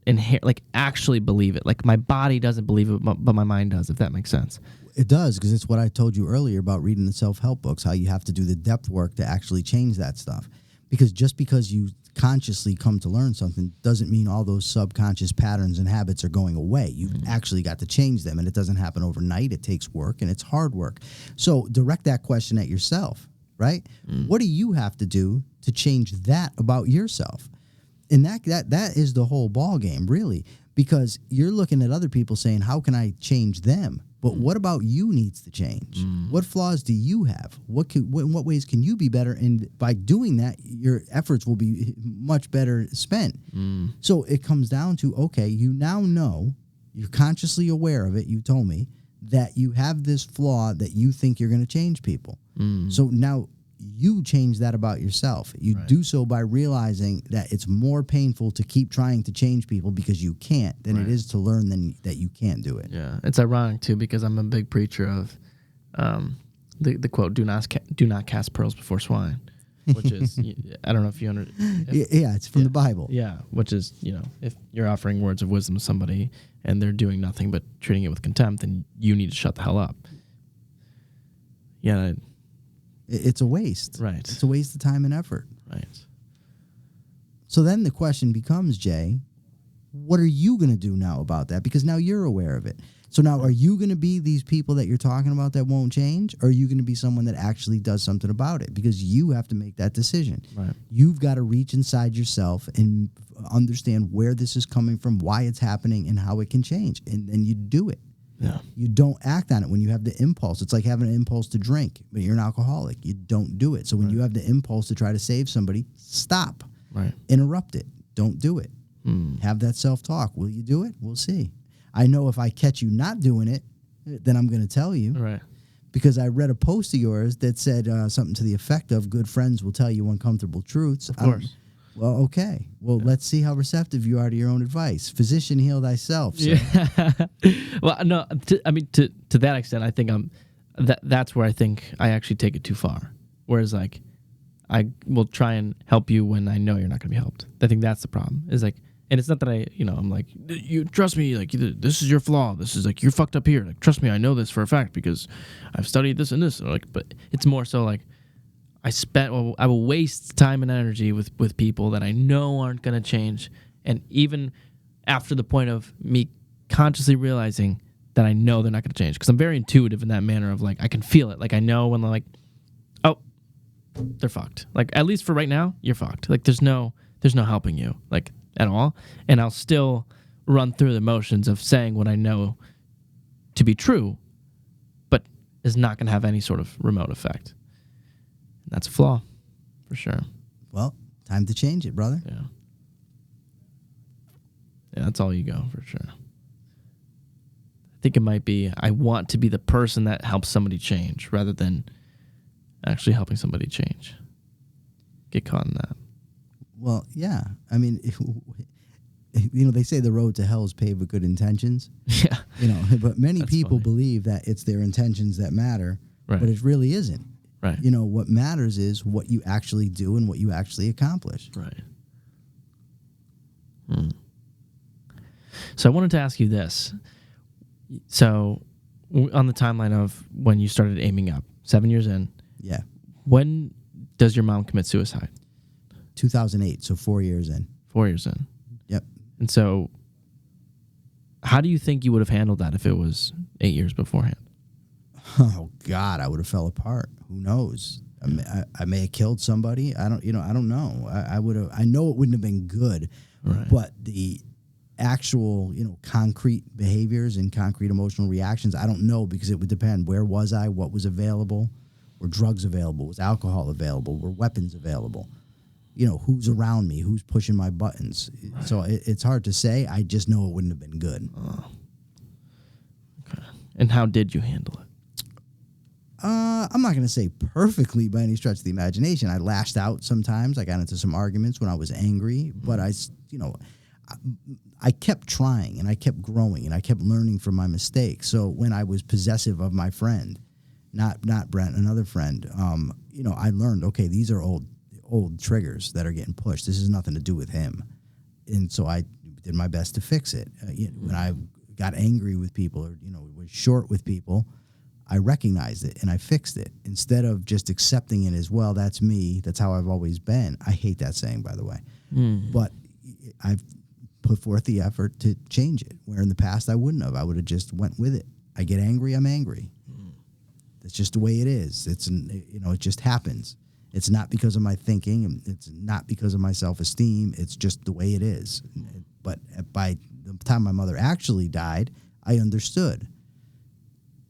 actually believe it. Like, my body doesn't believe it, but my mind does, if that makes sense. It does, because it's what I told you earlier about reading the self-help books, how you have to do the depth work to actually change that stuff. Because just because you consciously come to learn something doesn't mean all those subconscious patterns and habits are going away. You've actually got to change them, and it doesn't happen overnight. It takes work, and it's hard work. So direct that question at yourself, right? What do you have to do to change that about yourself? And that is the whole ball game, really, because you're looking at other people saying, how can I change them? But what about you needs to change? What flaws do you have? In what ways can you be better? And by doing that, your efforts will be much better spent. So it comes down to, okay, you now know, you're consciously aware of it, you told me, that you have this flaw that you think you're going to change people. So now you change that about yourself. You do so by realizing that it's more painful to keep trying to change people because you can't than it is to learn that you can't do it. Yeah, it's ironic too, because I'm a big preacher of the quote, "Do not cast pearls before swine," which is I don't know if you understand. Yeah, it's from the Bible. Yeah, which is, if you're offering words of wisdom to somebody and they're doing nothing but treating it with contempt, then you need to shut the hell up. Yeah. It's a waste. Right. It's a waste of time and effort. Right. So then the question becomes, Jay, what are you going to do now about that? Because now you're aware of it. So now are you going to be these people that you're talking about that won't change? Or are you going to be someone that actually does something about it? Because you have to make that decision. Right. You've got to reach inside yourself and understand where this is coming from, why it's happening, and how it can change. And then you do it. Yeah. You don't act on it when you have the impulse. It's like having an impulse to drink, but you're an alcoholic. You don't do it. So when you have the impulse to try to save somebody, stop. Right. Interrupt it. Don't do it. Have that self-talk. Will you do it? We'll see. I know if I catch you not doing it, then I'm going to tell you. Right. Because I read a post of yours that said something to the effect of good friends will tell you uncomfortable truths. Of course. Well, okay. Well, let's see how receptive you are to your own advice. Physician, heal thyself. So. Yeah. Well, no, to that extent, I think that's where I think I actually take it too far. Whereas, like, I will try and help you when I know you're not going to be helped. I think that's the problem. Is like, and it's not that I'm like, you trust me, like, this is your flaw. This is like, you're fucked up here. Like, trust me, I know this for a fact because I've studied this and this. Like, but it's more so like, I will waste time and energy with people that I know aren't going to change. And even after the point of me consciously realizing that I know they're not going to change. Because I'm very intuitive in that manner of, like, I can feel it. Like, I know when they're like, oh, they're fucked. Like, at least for right now, you're fucked. Like, there's no helping you, like, at all. And I'll still run through the motions of saying what I know to be true, but is not going to have any sort of remote effect. That's a flaw, for sure. Well, time to change it, brother. Yeah. Yeah, that's all you go, for sure. I think it might be, I want to be the person that helps somebody change rather than actually helping somebody change. Get caught in that. Well, yeah. I mean, they say the road to hell is paved with good intentions. Yeah. But many That's people funny. believe that it's their intentions that matter, Right. but it really isn't. Right. What matters is what you actually do and what you actually accomplish. Right. So I wanted to ask you this. So on the timeline of when you started aiming up, 7 years in, Yeah. when does your mom commit suicide? 2008, so 4 years in. 4 years in. Yep. And so how do you think you would have handled that if it was 8 years beforehand? Oh God, I would have fell apart. Who knows? I may have killed somebody. I don't know. I would have. I know it wouldn't have been good, Right. but the actual, concrete behaviors and concrete emotional reactions, I don't know because it would depend. Where was I? What was available? Were drugs available? Was alcohol available? Were weapons available? Who's around me? Who's pushing my buttons? Right. So it's hard to say. I just know it wouldn't have been good. Oh. Okay. And how did you handle it? I'm not going to say perfectly by any stretch of the imagination. I lashed out sometimes. I got into some arguments when I was angry, but I kept trying and I kept growing and I kept learning from my mistakes. So when I was possessive of my friend, not Brent, another friend, I learned, okay, these are old triggers that are getting pushed. This has nothing to do with him. And so I did my best to fix it. When I got angry with people or, was short with people, I recognized it and I fixed it instead of just accepting it as, well, that's me. That's how I've always been. I hate that saying, by the way. But I've put forth the effort to change it, where in the past I wouldn't have. I would have just went with it. I get angry, I'm angry. That's just the way it is. It just happens. It's not because of my thinking. It's not because of my self-esteem. It's just the way it is. But by the time my mother actually died, I understood.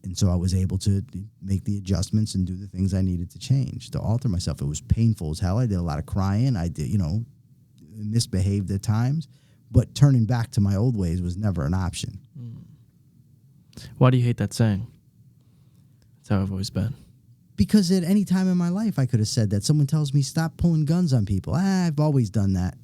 And so I was able to make the adjustments and do the things I needed to change, to alter myself. It was painful as hell. I did a lot of crying. I did, misbehaved at times. But turning back to my old ways was never an option. Why do you hate that saying? That's how I've always been. Because at any time in my life, I could have said that. Someone tells me, stop pulling guns on people. I've always done that.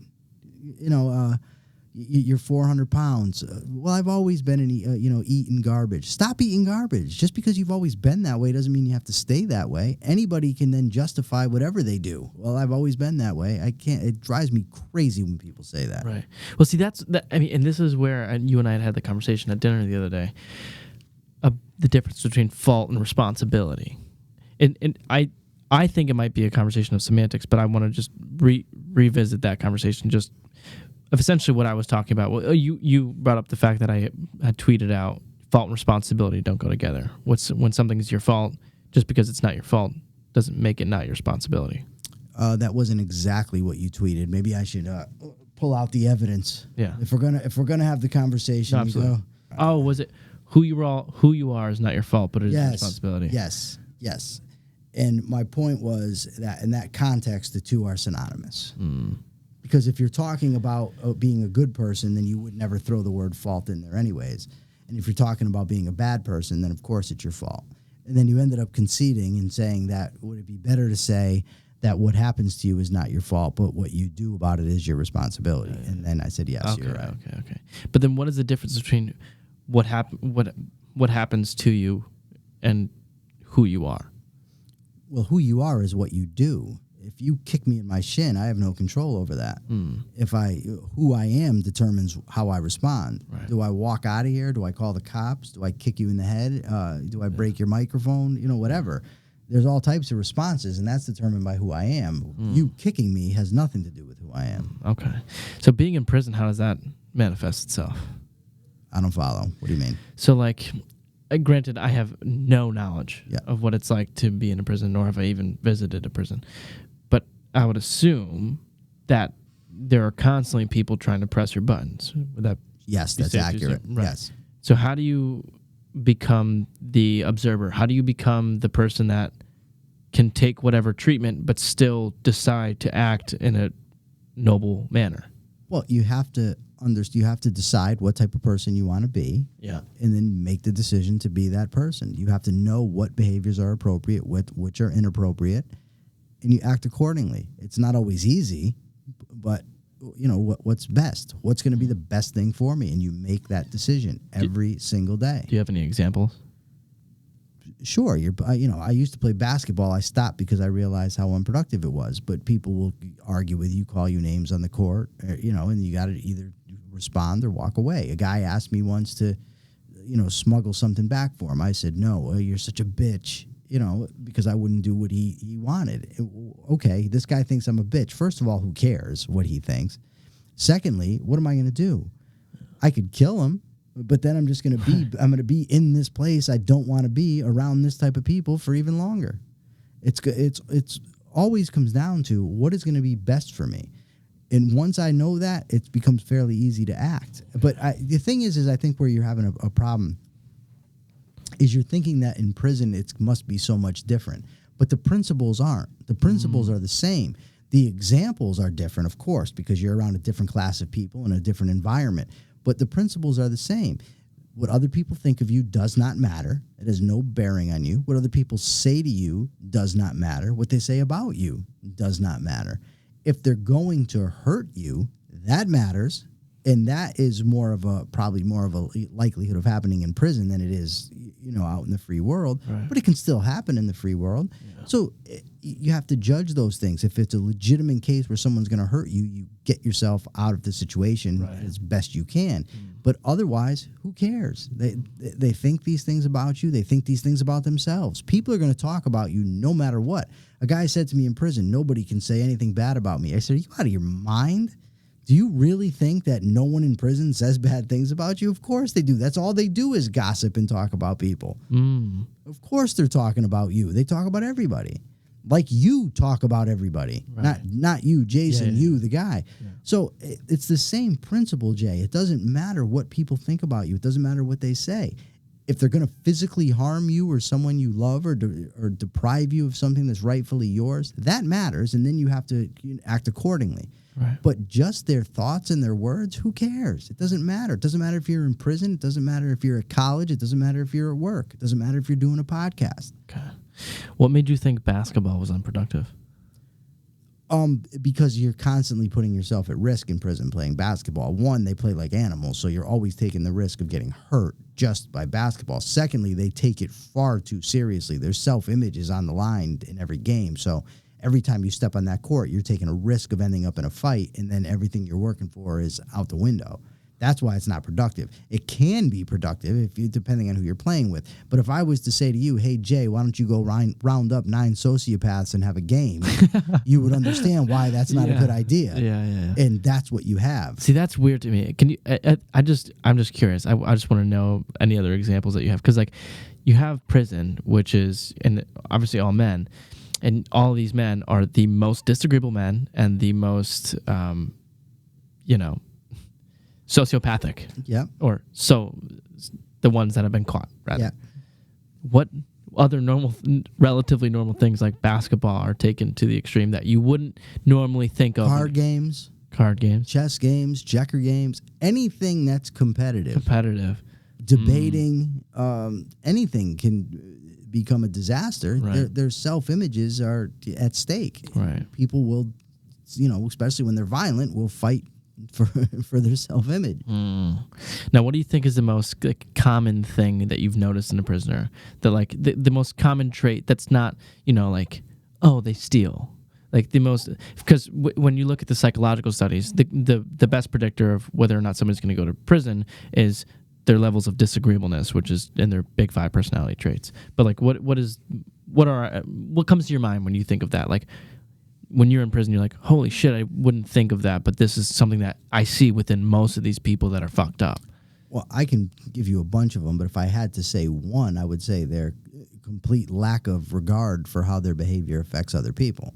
You're 400 pounds. Well, I've always been eating garbage. Stop eating garbage. Just because you've always been that way doesn't mean you have to stay that way. Anybody can then justify whatever they do. Well, I've always been that way. I can't. It drives me crazy when people say that. Right. Well, see, and this is where you and I had the conversation at dinner the other day. The difference between fault and responsibility. And I think it might be a conversation of semantics, but I want to just revisit that conversation. Just of essentially what I was talking about. Well, you brought up the fact that I had tweeted out fault and responsibility don't go together. When something is your fault, just because it's not your fault doesn't make it not your responsibility. That wasn't exactly what you tweeted. Maybe I should pull out the evidence. Yeah. If we're gonna have the conversation, No, absolutely. Oh, was it who you are is not your fault, but it is your responsibility. Yes. Yes. And my point was that in that context, the two are synonymous. Because if you're talking about being a good person, then you would never throw the word fault in there anyways. And if you're talking about being a bad person, then of course it's your fault. And then you ended up conceding and saying that would it be better to say that what happens to you is not your fault, but what you do about it is your responsibility. And then I said, yes, you're right. Okay. But then what is the difference between what happens to you and who you are? Well, who you are is what you do. If you kick me in my shin, I have no control over that. Who I am determines how I respond. Right. Do I walk out of here? Do I call the cops? Do I kick you in the head? Do I break your microphone? Whatever. There's all types of responses, and that's determined by who I am. You kicking me has nothing to do with who I am. Okay. So being in prison, how does that manifest itself? I don't follow. What do you mean? So, granted, I have no knowledge of what it's like to be in a prison, nor have I even visited a prison. But I would assume that there are constantly people trying to press your buttons. Would that yes, be that's safe to accurate. assume? Right. Yes. So how do you become the observer? How do you become the person that can take whatever treatment but still decide to act in a noble manner? Well, you have to you have to decide what type of person you want to be, and then make the decision to be that person. You have to know what behaviors are appropriate, which are inappropriate, and you act accordingly. It's not always easy, but what's best? What's going to be the best thing for me? And you make that decision every single day. Do you have any examples? Sure. I used to play basketball. I stopped because I realized how unproductive it was. But people will argue with you, call you names on the court, and you got to either respond or walk away. A guy asked me once to, smuggle something back for him. I said, no, you're such a bitch, because I wouldn't do what he wanted. Okay, this guy thinks I'm a bitch. First of all, who cares what he thinks? Secondly, what am I going to do? I could kill him. But then I'm just going to be in this place I don't want to be around this type of people for even longer. It's always comes down to what is going to be best for me. And once I know that, it becomes fairly easy to act. But the thing is I think where you're having a problem is you're thinking that in prison it must be so much different. But the principles aren't. The principles are the same. The examples are different, of course, because you're around a different class of people in a different environment. But the principles are the same. What other people think of you does not matter. It has no bearing on you. What other people say to you does not matter. What they say about you does not matter. If they're going to hurt you, that matters. And that is probably more of a likelihood of happening in prison than it is, out in the free world. Right. But it can still happen in the free world. Yeah. So you have to judge those things. If it's a legitimate case where someone's going to hurt you, you get yourself out of the situation as best you can. But otherwise, who cares? They think these things about you. They think these things about themselves. People are going to talk about you no matter what. A guy said to me in prison, nobody can say anything bad about me. I said, are you out of your mind? Do you really think that no one in prison says bad things about you? Of course they do. That's all they do is gossip and talk about people. Of course they're talking about you. They talk about everybody. Like you talk about everybody. Right. Not you, Jason, you, the guy. Yeah. So it's the same principle, Jay. It doesn't matter what people think about you. It doesn't matter what they say. If they're going to physically harm you or someone you love or deprive you of something that's rightfully yours, that matters, and then you have to act accordingly. Right. But just their thoughts and their words, who cares? It doesn't matter. It doesn't matter if you're in prison. It doesn't matter if you're at college. It doesn't matter if you're at work. It doesn't matter if you're doing a podcast. Okay. What made you think basketball was unproductive? Because you're constantly putting yourself at risk in prison playing basketball. One, they play like animals, so you're always taking the risk of getting hurt just by basketball. Secondly, they take it far too seriously. Their self-image is on the line in every game, so every time you step on that court, you're taking a risk of ending up in a fight, and then everything you're working for is out the window. That's why it's not productive. It can be productive if you, depending on who you're playing with. But if I was to say to you, hey, Jay, why don't you go round up 9 sociopaths and have a game, you would understand why that's not a good idea. Yeah. And that's what you have. See, that's weird to me. Can you? I'm just curious. I just want to know any other examples that you have, because like you have prison, which is, and obviously all men, and all these men are the most disagreeable men and the most, sociopathic. Yeah. Or so the ones that have been caught, rather. Yeah. What other relatively normal things like basketball are taken to the extreme that you wouldn't normally think of? Card games, chess games, checker games, anything that's competitive. Debating, anything can become a disaster. Right. Their self-images are at stake. Right. People will, especially when they're violent, will fight for their self-image. Now, what do you think is the most common thing that you've noticed in a prisoner? That like the most common trait that's not, they steal. Like the most, because when you look at the psychological studies, the best predictor of whether or not somebody's going to go to prison is their levels of disagreeableness, which is in their big 5 personality traits. But like, what comes to your mind when you think of that? Like, when you're in prison, you're like, holy shit, I wouldn't think of that, but this is something that I see within most of these people that are fucked up. Well, I can give you a bunch of them, but if I had to say one, I would say their complete lack of regard for how their behavior affects other people.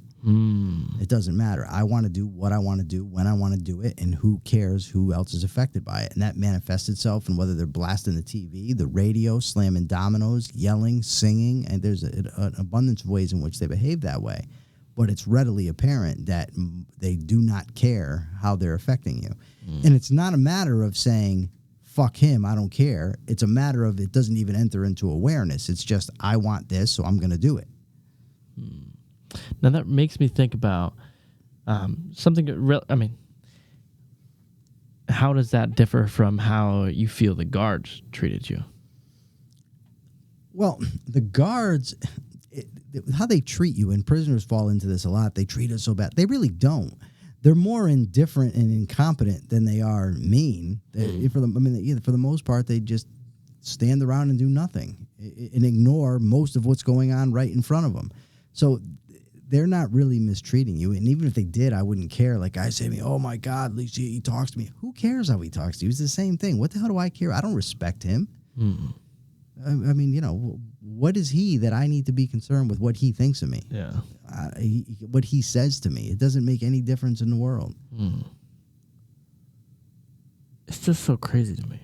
It doesn't matter. I want to do what I want to do, when I want to do it, and who cares who else is affected by it. And that manifests itself in whether they're blasting the TV, the radio, slamming dominoes, yelling, singing, and there's an abundance of ways in which they behave that way. But it's readily apparent that they do not care how they're affecting you. And it's not a matter of saying, fuck him, I don't care. It's a matter of it doesn't even enter into awareness. It's just, I want this, so I'm going to do it. Now that makes me think about something. How does that differ from how you feel the guards treated you? Well, the guards, how they treat you, and prisoners fall into this a lot. They treat us so bad. They really don't. They're more indifferent and incompetent than they are mean. For the most part, they just stand around and do nothing and ignore most of what's going on right in front of them. So they're not really mistreating you. And even if they did, I wouldn't care. Like I say to me, oh my God, at least he talks to me. Who cares how he talks to you? It's the same thing. What the hell do I care? I don't respect him. What is he that I need to be concerned with what he thinks of me? Yeah. What he says to me. It doesn't make any difference in the world. It's just so crazy to me.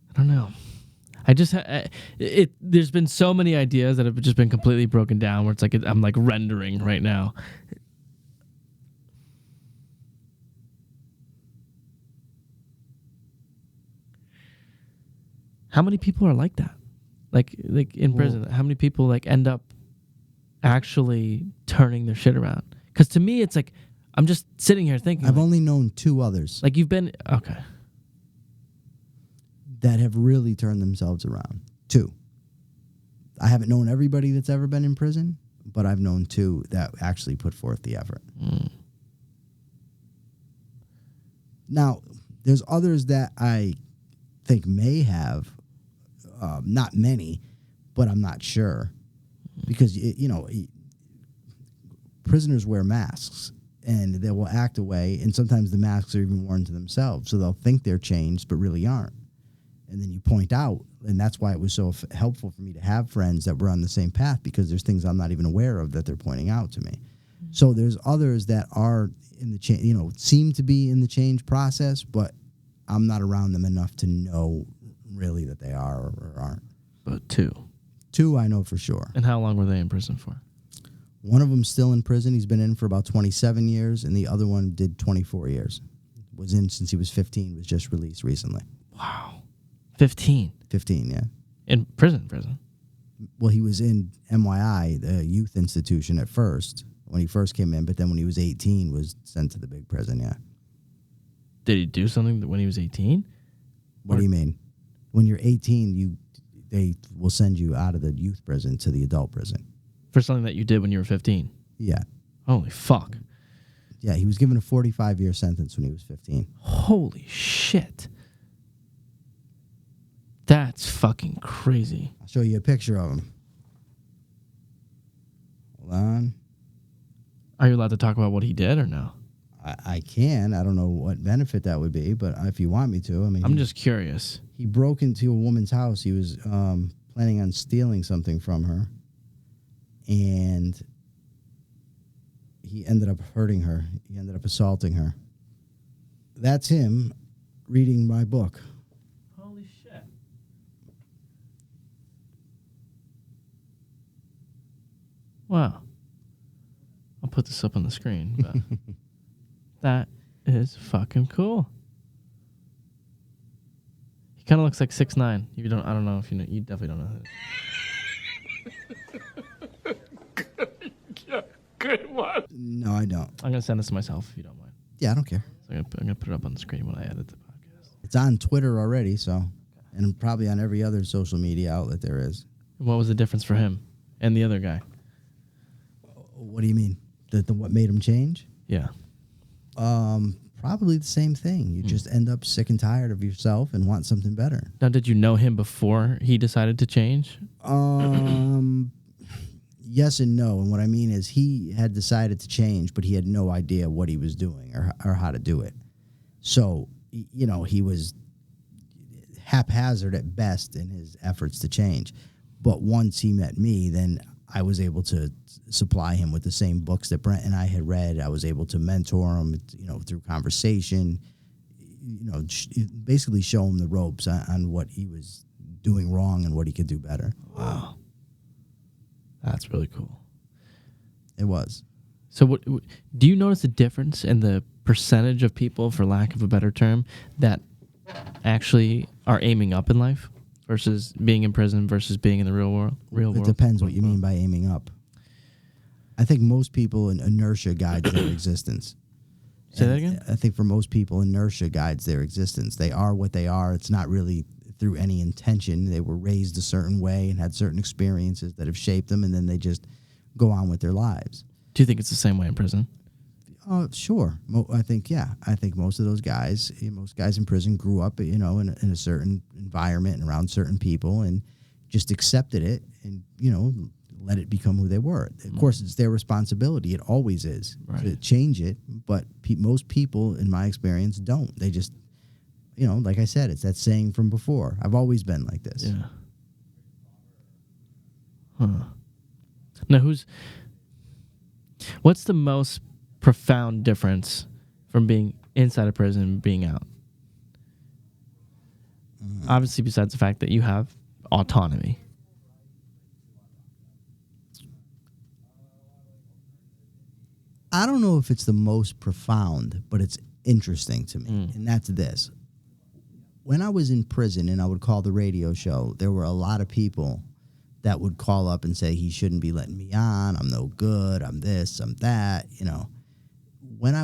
I don't know. There's been so many ideas that have just been completely broken down where it's like I'm like rendering right now. How many people are like that? Like in prison, how many people like end up actually turning their shit around? Because to me, it's like I'm just sitting here thinking. I've only known 2 others. Like you've been okay. That have really turned themselves around. 2. I haven't known everybody that's ever been in prison, but I've known 2 that actually put forth the effort. Now, there's others that I think may have, not many, but I'm not sure. Because, prisoners wear masks, and they will act away, and sometimes the masks are even worn to themselves, so they'll think they're changed, but really aren't. And then you point out, and that's why it was so helpful for me to have friends that were on the same path, because there's things I'm not even aware of that they're pointing out to me. So there's others that are in the change, seem to be in the change process, but I'm not around them enough to know really that they are or aren't. But 2 I know for sure. And how long were they in prison for? One of them's still in prison. He's been in for about 27 years, and the other one did 24 years. Was in since he was 15, was just released recently. Wow. 15, yeah. In prison. Well, he was in MYI, the youth institution at first, when he first came in, but then when he was 18, was sent to the big prison, yeah. Did he do something when he was 18? What do you mean? When you're 18, they will send you out of the youth prison to the adult prison. For something that you did when you were 15? Yeah. Holy fuck. Yeah, he was given a 45-year sentence when he was 15. Holy shit. That's fucking crazy. I'll show you a picture of him. Hold on. Are you allowed to talk about what he did or no? I can. I don't know what benefit that would be, but if you want me to, I mean... I'm just curious. He broke into a woman's house. He was planning on stealing something from her, and he ended up hurting her. He ended up assaulting her. That's him reading my book. Holy shit. Wow. I'll put this up on the screen, but that is fucking cool. He kind of looks like 6'9". I don't know if you know. You definitely don't know who. Good one. No, I don't. I'm gonna send this to myself if you don't mind. Yeah, I don't care. So I'm gonna put it up on the screen when I edit the podcast. It's on Twitter already, so, and probably on every other social media outlet there is. What was the difference for him and the other guy? What do you mean? What made him change? Yeah. Probably the same thing. You just end up sick and tired of yourself and want something better. Now, did you know him before he decided to change? Yes and no. And what I mean is he had decided to change, but he had no idea what he was doing or how to do it. So, you know, he was haphazard at best in his efforts to change. But once he met me, then I was able to supply him with the same books that Brent and I had read. I was able to mentor him, you know, through conversation, you know, basically show him the ropes on what he was doing wrong and what he could do better. Wow. That's really cool. It was. So what do you notice a difference in the percentage of people, for lack of a better term, that actually are aiming up in life versus being in prison versus being in the real world? It depends what you mean by aiming up. I think most people, inertia guides their existence. Say that again? I think for most people, inertia guides their existence. They are what they are. It's not really through any intention. They were raised a certain way and had certain experiences that have shaped them, and then they just go on with their lives. Do you think it's the same way in prison? Sure. I think, yeah. I think most of those guys, most guys in prison grew up, you know, in a certain environment and around certain people and just accepted it and, you know, let it become who they were. Of course, it's their responsibility. It always is to change it. But most people, in my experience, don't. They just, you know, like I said, it's that saying from before. I've always been like this. Yeah. Huh. Now, what's the most profound difference from being inside a prison and being out? Obviously, besides the fact that you have autonomy. I don't know if it's the most profound, but it's interesting to me, and that's this. When I was in prison and I would call the radio show, there were a lot of people that would call up and say, he shouldn't be letting me on, I'm no good, I'm this, I'm that, you know. When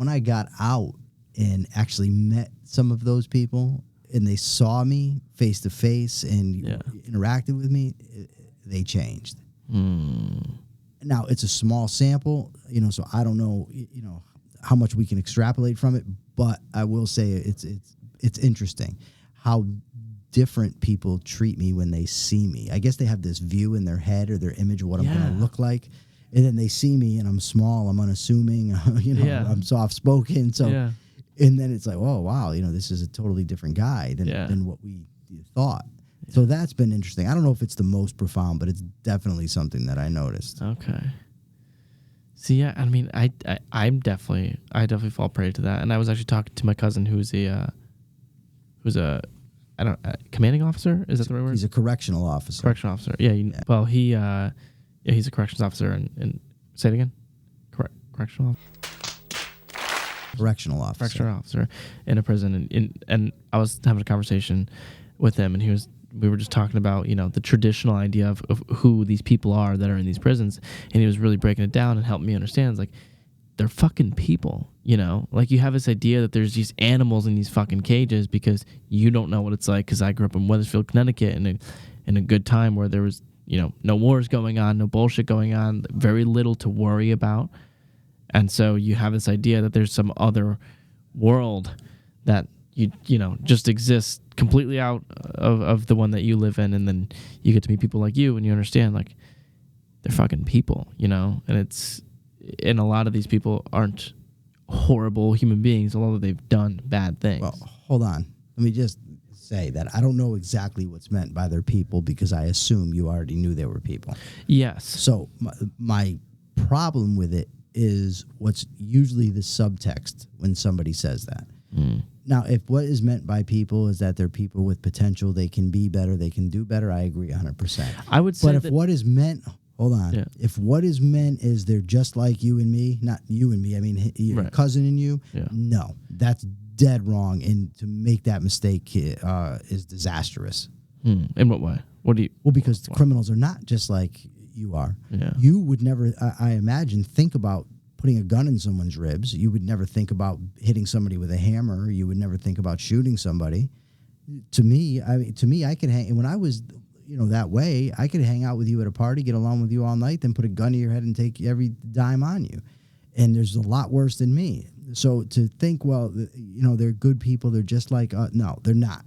I got out and actually met some of those people and they saw me face to face and interacted with me, they changed. Now, it's a small sample, you know, so I don't know, you know, how much we can extrapolate from it, but I will say it's interesting how different people treat me when they see me. I guess they have this view in their head or their image of what I'm going to look like, and then they see me and I'm small, I'm unassuming, you know, I'm soft-spoken, so, and then it's like, oh, wow, you know, this is a totally different guy than what we thought. So that's been interesting. I don't know if it's the most profound, but it's definitely something that I noticed. Okay. See, yeah, I mean, I definitely fall prey to that. And I was actually talking to my cousin who's a commanding officer. Is that the right word? He's a correctional officer. Correctional officer. Yeah. Well, he's a corrections officer. And say it again. Correctional officer. Correctional officer. Correctional officer in a prison. And I was having a conversation with him, and we were just talking about, you know, the traditional idea of who these people are that are in these prisons, and he was really breaking it down and helping me understand. It's like, they're fucking people, you know? Like, you have this idea that there's these animals in these fucking cages because you don't know what it's like, because I grew up in Weathersfield, Connecticut, in a good time where there was, you know, no wars going on, no bullshit going on, very little to worry about. And so you have this idea that there's some other world that you know just exists completely out of the one that you live in, and then you get to meet people like you and you understand like they're fucking people, you know, and a lot of these people aren't horrible human beings, although they've done bad things. Well, hold on. Let me just say that I don't know exactly what's meant by their people because I assume you already knew they were people. Yes. So my problem with it is what's usually the subtext when somebody says that. Now, if what is meant by people is that they're people with potential, they can be better, they can do better, I agree 100%. I would say but if what is meant... Hold on. Yeah. If what is meant is they're just like you and me, not you and me, I mean your cousin and you, no, that's dead wrong. And to make that mistake is disastrous. In what way? What do you? Well, because the criminals are not just like you are. Yeah. You would never, I imagine, think about putting a gun in someone's ribs. You would never think about hitting somebody with a hammer. You would never think about shooting somebody. To me, I could hang. And when I was... that way, I could hang out with you at a party, get along with you all night, then put a gun to your head and take every dime on you. And there's a lot worse than me. So to think, well, they're good people, they're just like, no, they're not.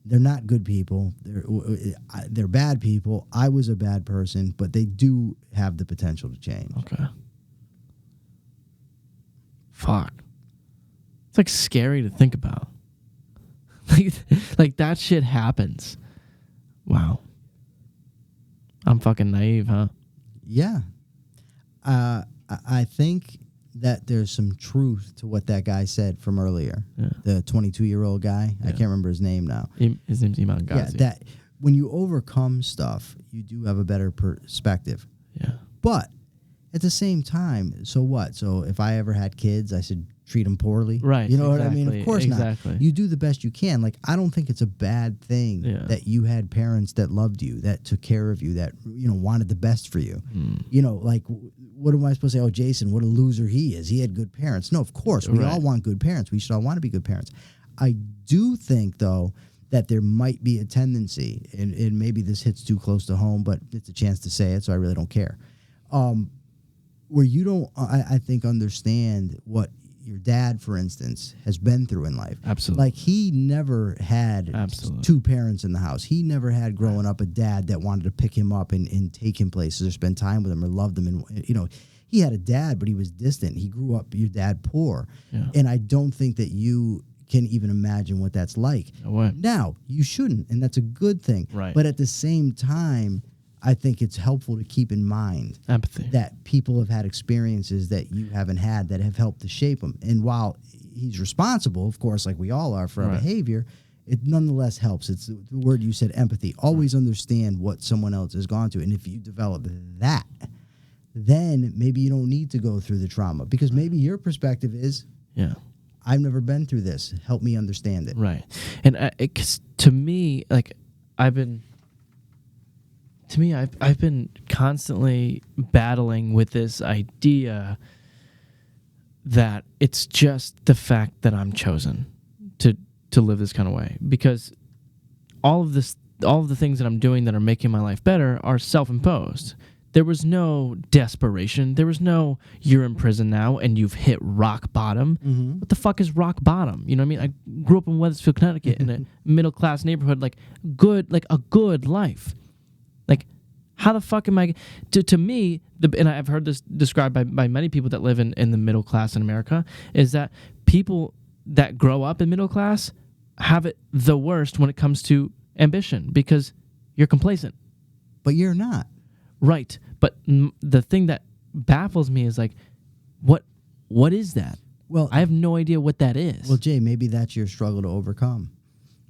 They're not good people. They're bad people. I was a bad person, but they do have the potential to change. Okay. Fuck. It's like scary to think about. Like that shit happens. Wow. I'm fucking naive, huh? Yeah. I think that there's some truth to what that guy said from earlier. Yeah. The 22-year-old guy. Yeah. I can't remember his name now. His name's Iman Ghazi. Yeah, that when you overcome stuff, you do have a better perspective. Yeah. But at the same time, so what? So if I ever had kids, I should treat them poorly. Right. You know what I mean? Of course not. Exactly. You do the best you can. Like, I don't think it's a bad thing that you had parents that loved you, that took care of you, that, wanted the best for you. Like, what am I supposed to say? Oh, Jason, what a loser he is. He had good parents. No, of course. We all want good parents. We should all want to be good parents. I do think, though, that there might be a tendency, and maybe this hits too close to home, but it's a chance to say it, so I really don't care, where you don't, I think, understand what your dad, for instance, has been through in life. Absolutely. Like, he never had two parents in the house. He never had, growing up, a dad that wanted to pick him up and take him places or spend time with him or loved him. And, he had a dad, but he was distant. He grew up, your dad, poor. Yeah. And I don't think that you can even imagine what that's like. No way. Now, you shouldn't, and that's a good thing. Right. But at the same time, I think it's helpful to keep in mind empathy, that people have had experiences that you haven't had that have helped to shape them. And while he's responsible, of course, like we all are for our behavior, it nonetheless helps. It's the word you said, empathy. Always understand what someone else has gone through. And if you develop that, then maybe you don't need to go through the trauma, because maybe your perspective is, I've never been through this. Help me understand it. Right. And 'cause to me, like, I've been constantly battling with this idea that it's just the fact that I'm chosen to live this kind of way, because all of the things that I'm doing that are making my life better are self-imposed. There was no desperation. There was no, you're in prison now and you've hit rock bottom. Mm-hmm. What the fuck is rock bottom? You know what I mean? I grew up in Weathersfield, Connecticut, in a middle-class neighborhood, like a good life. Like, how the fuck am I... To me, and I've heard this described by many people that live in the middle class in America, is that people that grow up in middle class have it the worst when it comes to ambition, because you're complacent. But you're not. Right. But the thing that baffles me is, like, what is that? Well, I have no idea what that is. Well, Jay, maybe that's your struggle to overcome.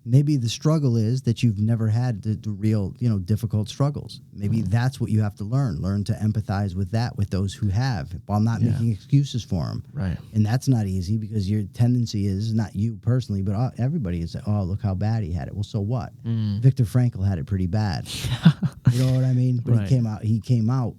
Maybe the struggle is that you've never had the real, difficult struggles. Maybe that's what you have to learn. Learn to empathize with those who have, while not making excuses for them. Right. And that's not easy, because your tendency is, not you personally, but everybody is, oh, look how bad he had it. Well, so what? Viktor Frankl had it pretty bad. You know what I mean? But he came out,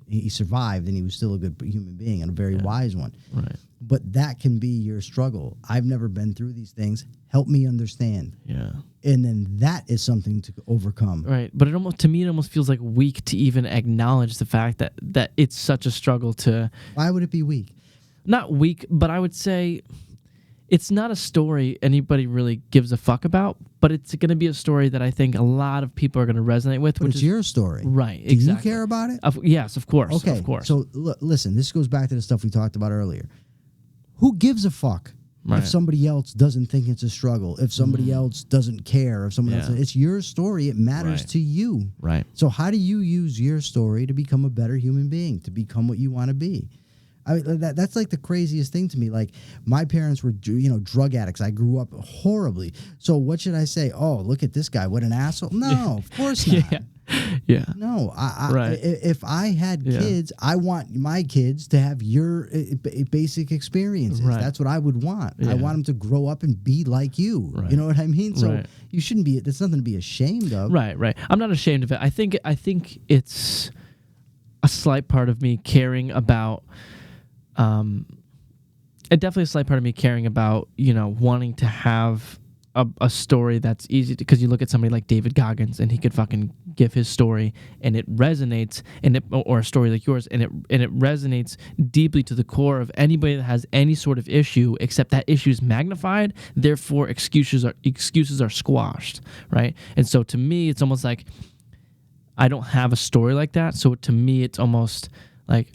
he survived, and he was still a good human being and a very wise one. Right. But that can be your struggle. I've never been through these things. Help me understand. Yeah. And then that is something to overcome. Right. But to me, it almost feels like weak to even acknowledge the fact that it's such a struggle to... Why would it be weak? not weak, but I would say it's not a story anybody really gives a fuck about, but it's going to be a story that I think a lot of people are going to resonate with. But which it's is your story. Right, Do exactly. you care about it? Yes, of course. Okay, of course. so listen, this goes back to the stuff we talked about earlier. Who gives a fuck if somebody else doesn't think it's a struggle, if somebody else doesn't care, if someone else... It's your story. It matters to you. Right. So how do you use your story to become a better human being, to become what you want to be? I mean, that's like the craziest thing to me. Like, my parents were, drug addicts. I grew up horribly. So what should I say? Oh, look at this guy. What an asshole. No, of course not. Yeah. No, Right. If I had kids, I want my kids to have your basic experiences. Right. That's what I would want. Yeah. I want them to grow up and be like you. Right. You know what I mean? So Right. you shouldn't be, there's nothing to be ashamed of. Right. I'm not ashamed of it. I think it's a slight part of me caring about... definitely a slight part of me caring about, wanting to have a story that's easy because you look at somebody like David Goggins and he could fucking give his story and it resonates or a story like yours and it resonates deeply to the core of anybody that has any sort of issue, except that issue is magnified, therefore excuses are squashed, right? And so to me it's almost like I don't have a story like that. So to me it's almost like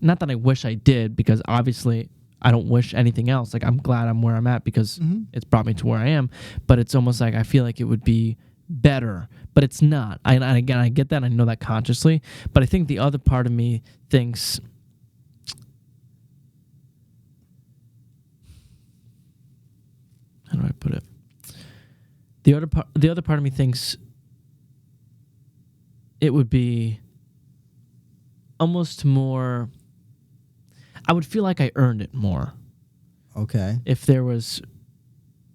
not that I wish I did, because obviously I don't wish anything else. Like, I'm glad I'm where I'm at because it's brought me to where I am. But it's almost like I feel like it would be better, but it's not. And again, I get that. I know that consciously. But I think the other part of me thinks, how do I put it? The other part of me thinks it would be almost more, I would feel like I earned it more. Okay. If there was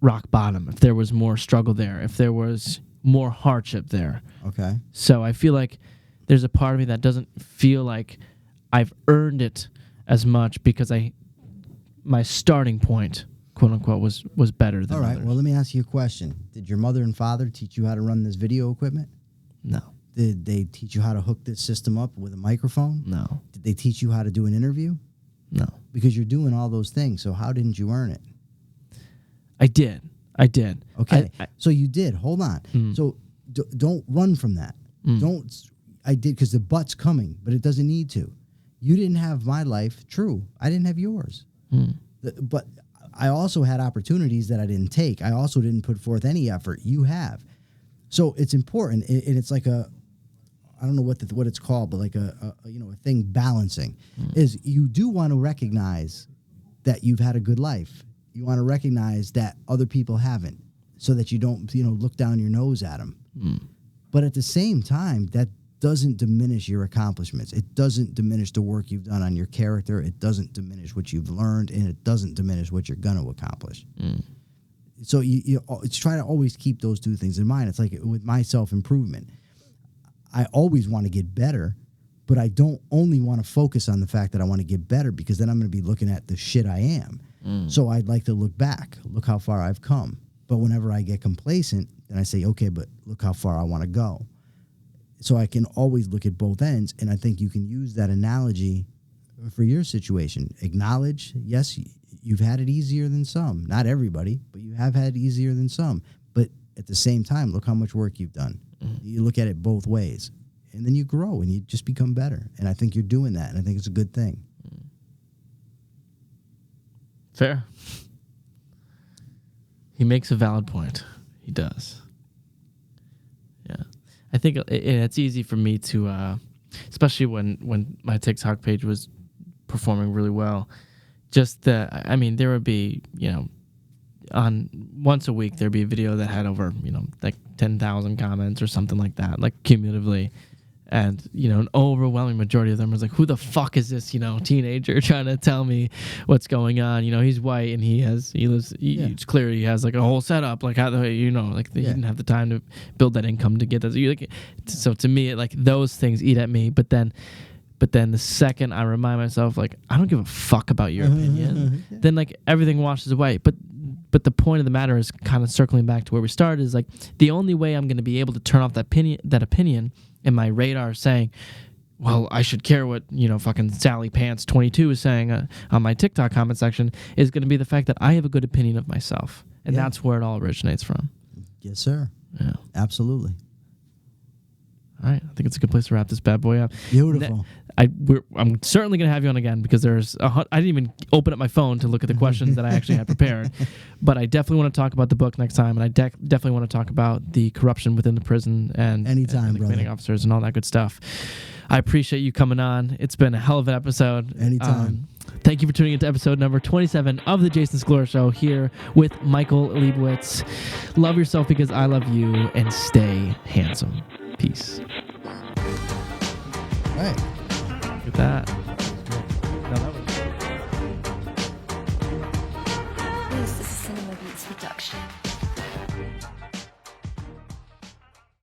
rock bottom, if there was more struggle there, if there was more hardship there. Okay. So I feel like there's a part of me that doesn't feel like I've earned it as much because my starting point, quote unquote, was better than All right. others. Well, let me ask you a question. Did your mother and father teach you how to run this video equipment? No. Did they teach you how to hook this system up with a microphone? No. Did they teach you how to do an interview? No. Because you're doing all those things. So how didn't you earn it? I did. Okay. So you did. Hold on. So don't run from that. Don't. I did because the butt's coming, but it doesn't need to. You didn't have my life. True. I didn't have yours. But I also had opportunities that I didn't take. I also didn't put forth any effort. You have. So it's important. And it's like I don't know what it's called, but like a thing balancing is you do want to recognize that you've had a good life. You want to recognize that other people haven't, so that you don't, look down your nose at them. But at the same time, that doesn't diminish your accomplishments. It doesn't diminish the work you've done on your character. It doesn't diminish what you've learned, and it doesn't diminish what you're going to accomplish. So you try to always keep those two things in mind. It's like with my self-improvement. I always want to get better, but I don't only want to focus on the fact that I want to get better, because then I'm going to be looking at the shit I am. So I'd like to look back, look how far I've come. But whenever I get complacent, then I say, okay, but look how far I want to go. So I can always look at both ends, and I think you can use that analogy for your situation. Acknowledge, yes, you've had it easier than some. Not everybody, but you have had it easier than some. But at the same time, look how much work you've done. You look at it both ways, and then you grow and you just become better. And I think you're doing that, and I think it's a good thing. Fair. He makes a valid point. He does. Yeah. I think it's easy for me to, especially when my TikTok page was performing really well, just there would be, on once a week, there'd be a video that had over, like 10,000 comments or something like that, like cumulatively. And, an overwhelming majority of them was like, who the fuck is this, teenager trying to tell me what's going on? He's white and it's clear he has like a whole setup, like how he didn't have the time to build that income to get that. So to me, like those things eat at me. But then the second I remind myself, like, I don't give a fuck about your opinion, then like everything washes away. But the point of the matter is kind of circling back to where we started, is like the only way I'm going to be able to turn off that opinion and my radar saying, well, I should care what, fucking Sally Pants 22 is saying on my TikTok comment section, is going to be the fact that I have a good opinion of myself. And that's where it all originates from. Yes, sir. Yeah. Absolutely. All right. I think it's a good place to wrap this bad boy up. Beautiful. I'm certainly going to have you on again because I didn't even open up my phone to look at the questions that I actually had prepared. But I definitely want to talk about the book next time. And I definitely want to talk about the corruption within the prison and the commanding officers and all that good stuff. I appreciate you coming on. It's been a hell of an episode. Anytime. Thank you for tuning into episode number 27 of the Jason Scalora Show here with Michael Liebowitz. Love yourself because I love you, and stay handsome. Peace. All right. Look at that.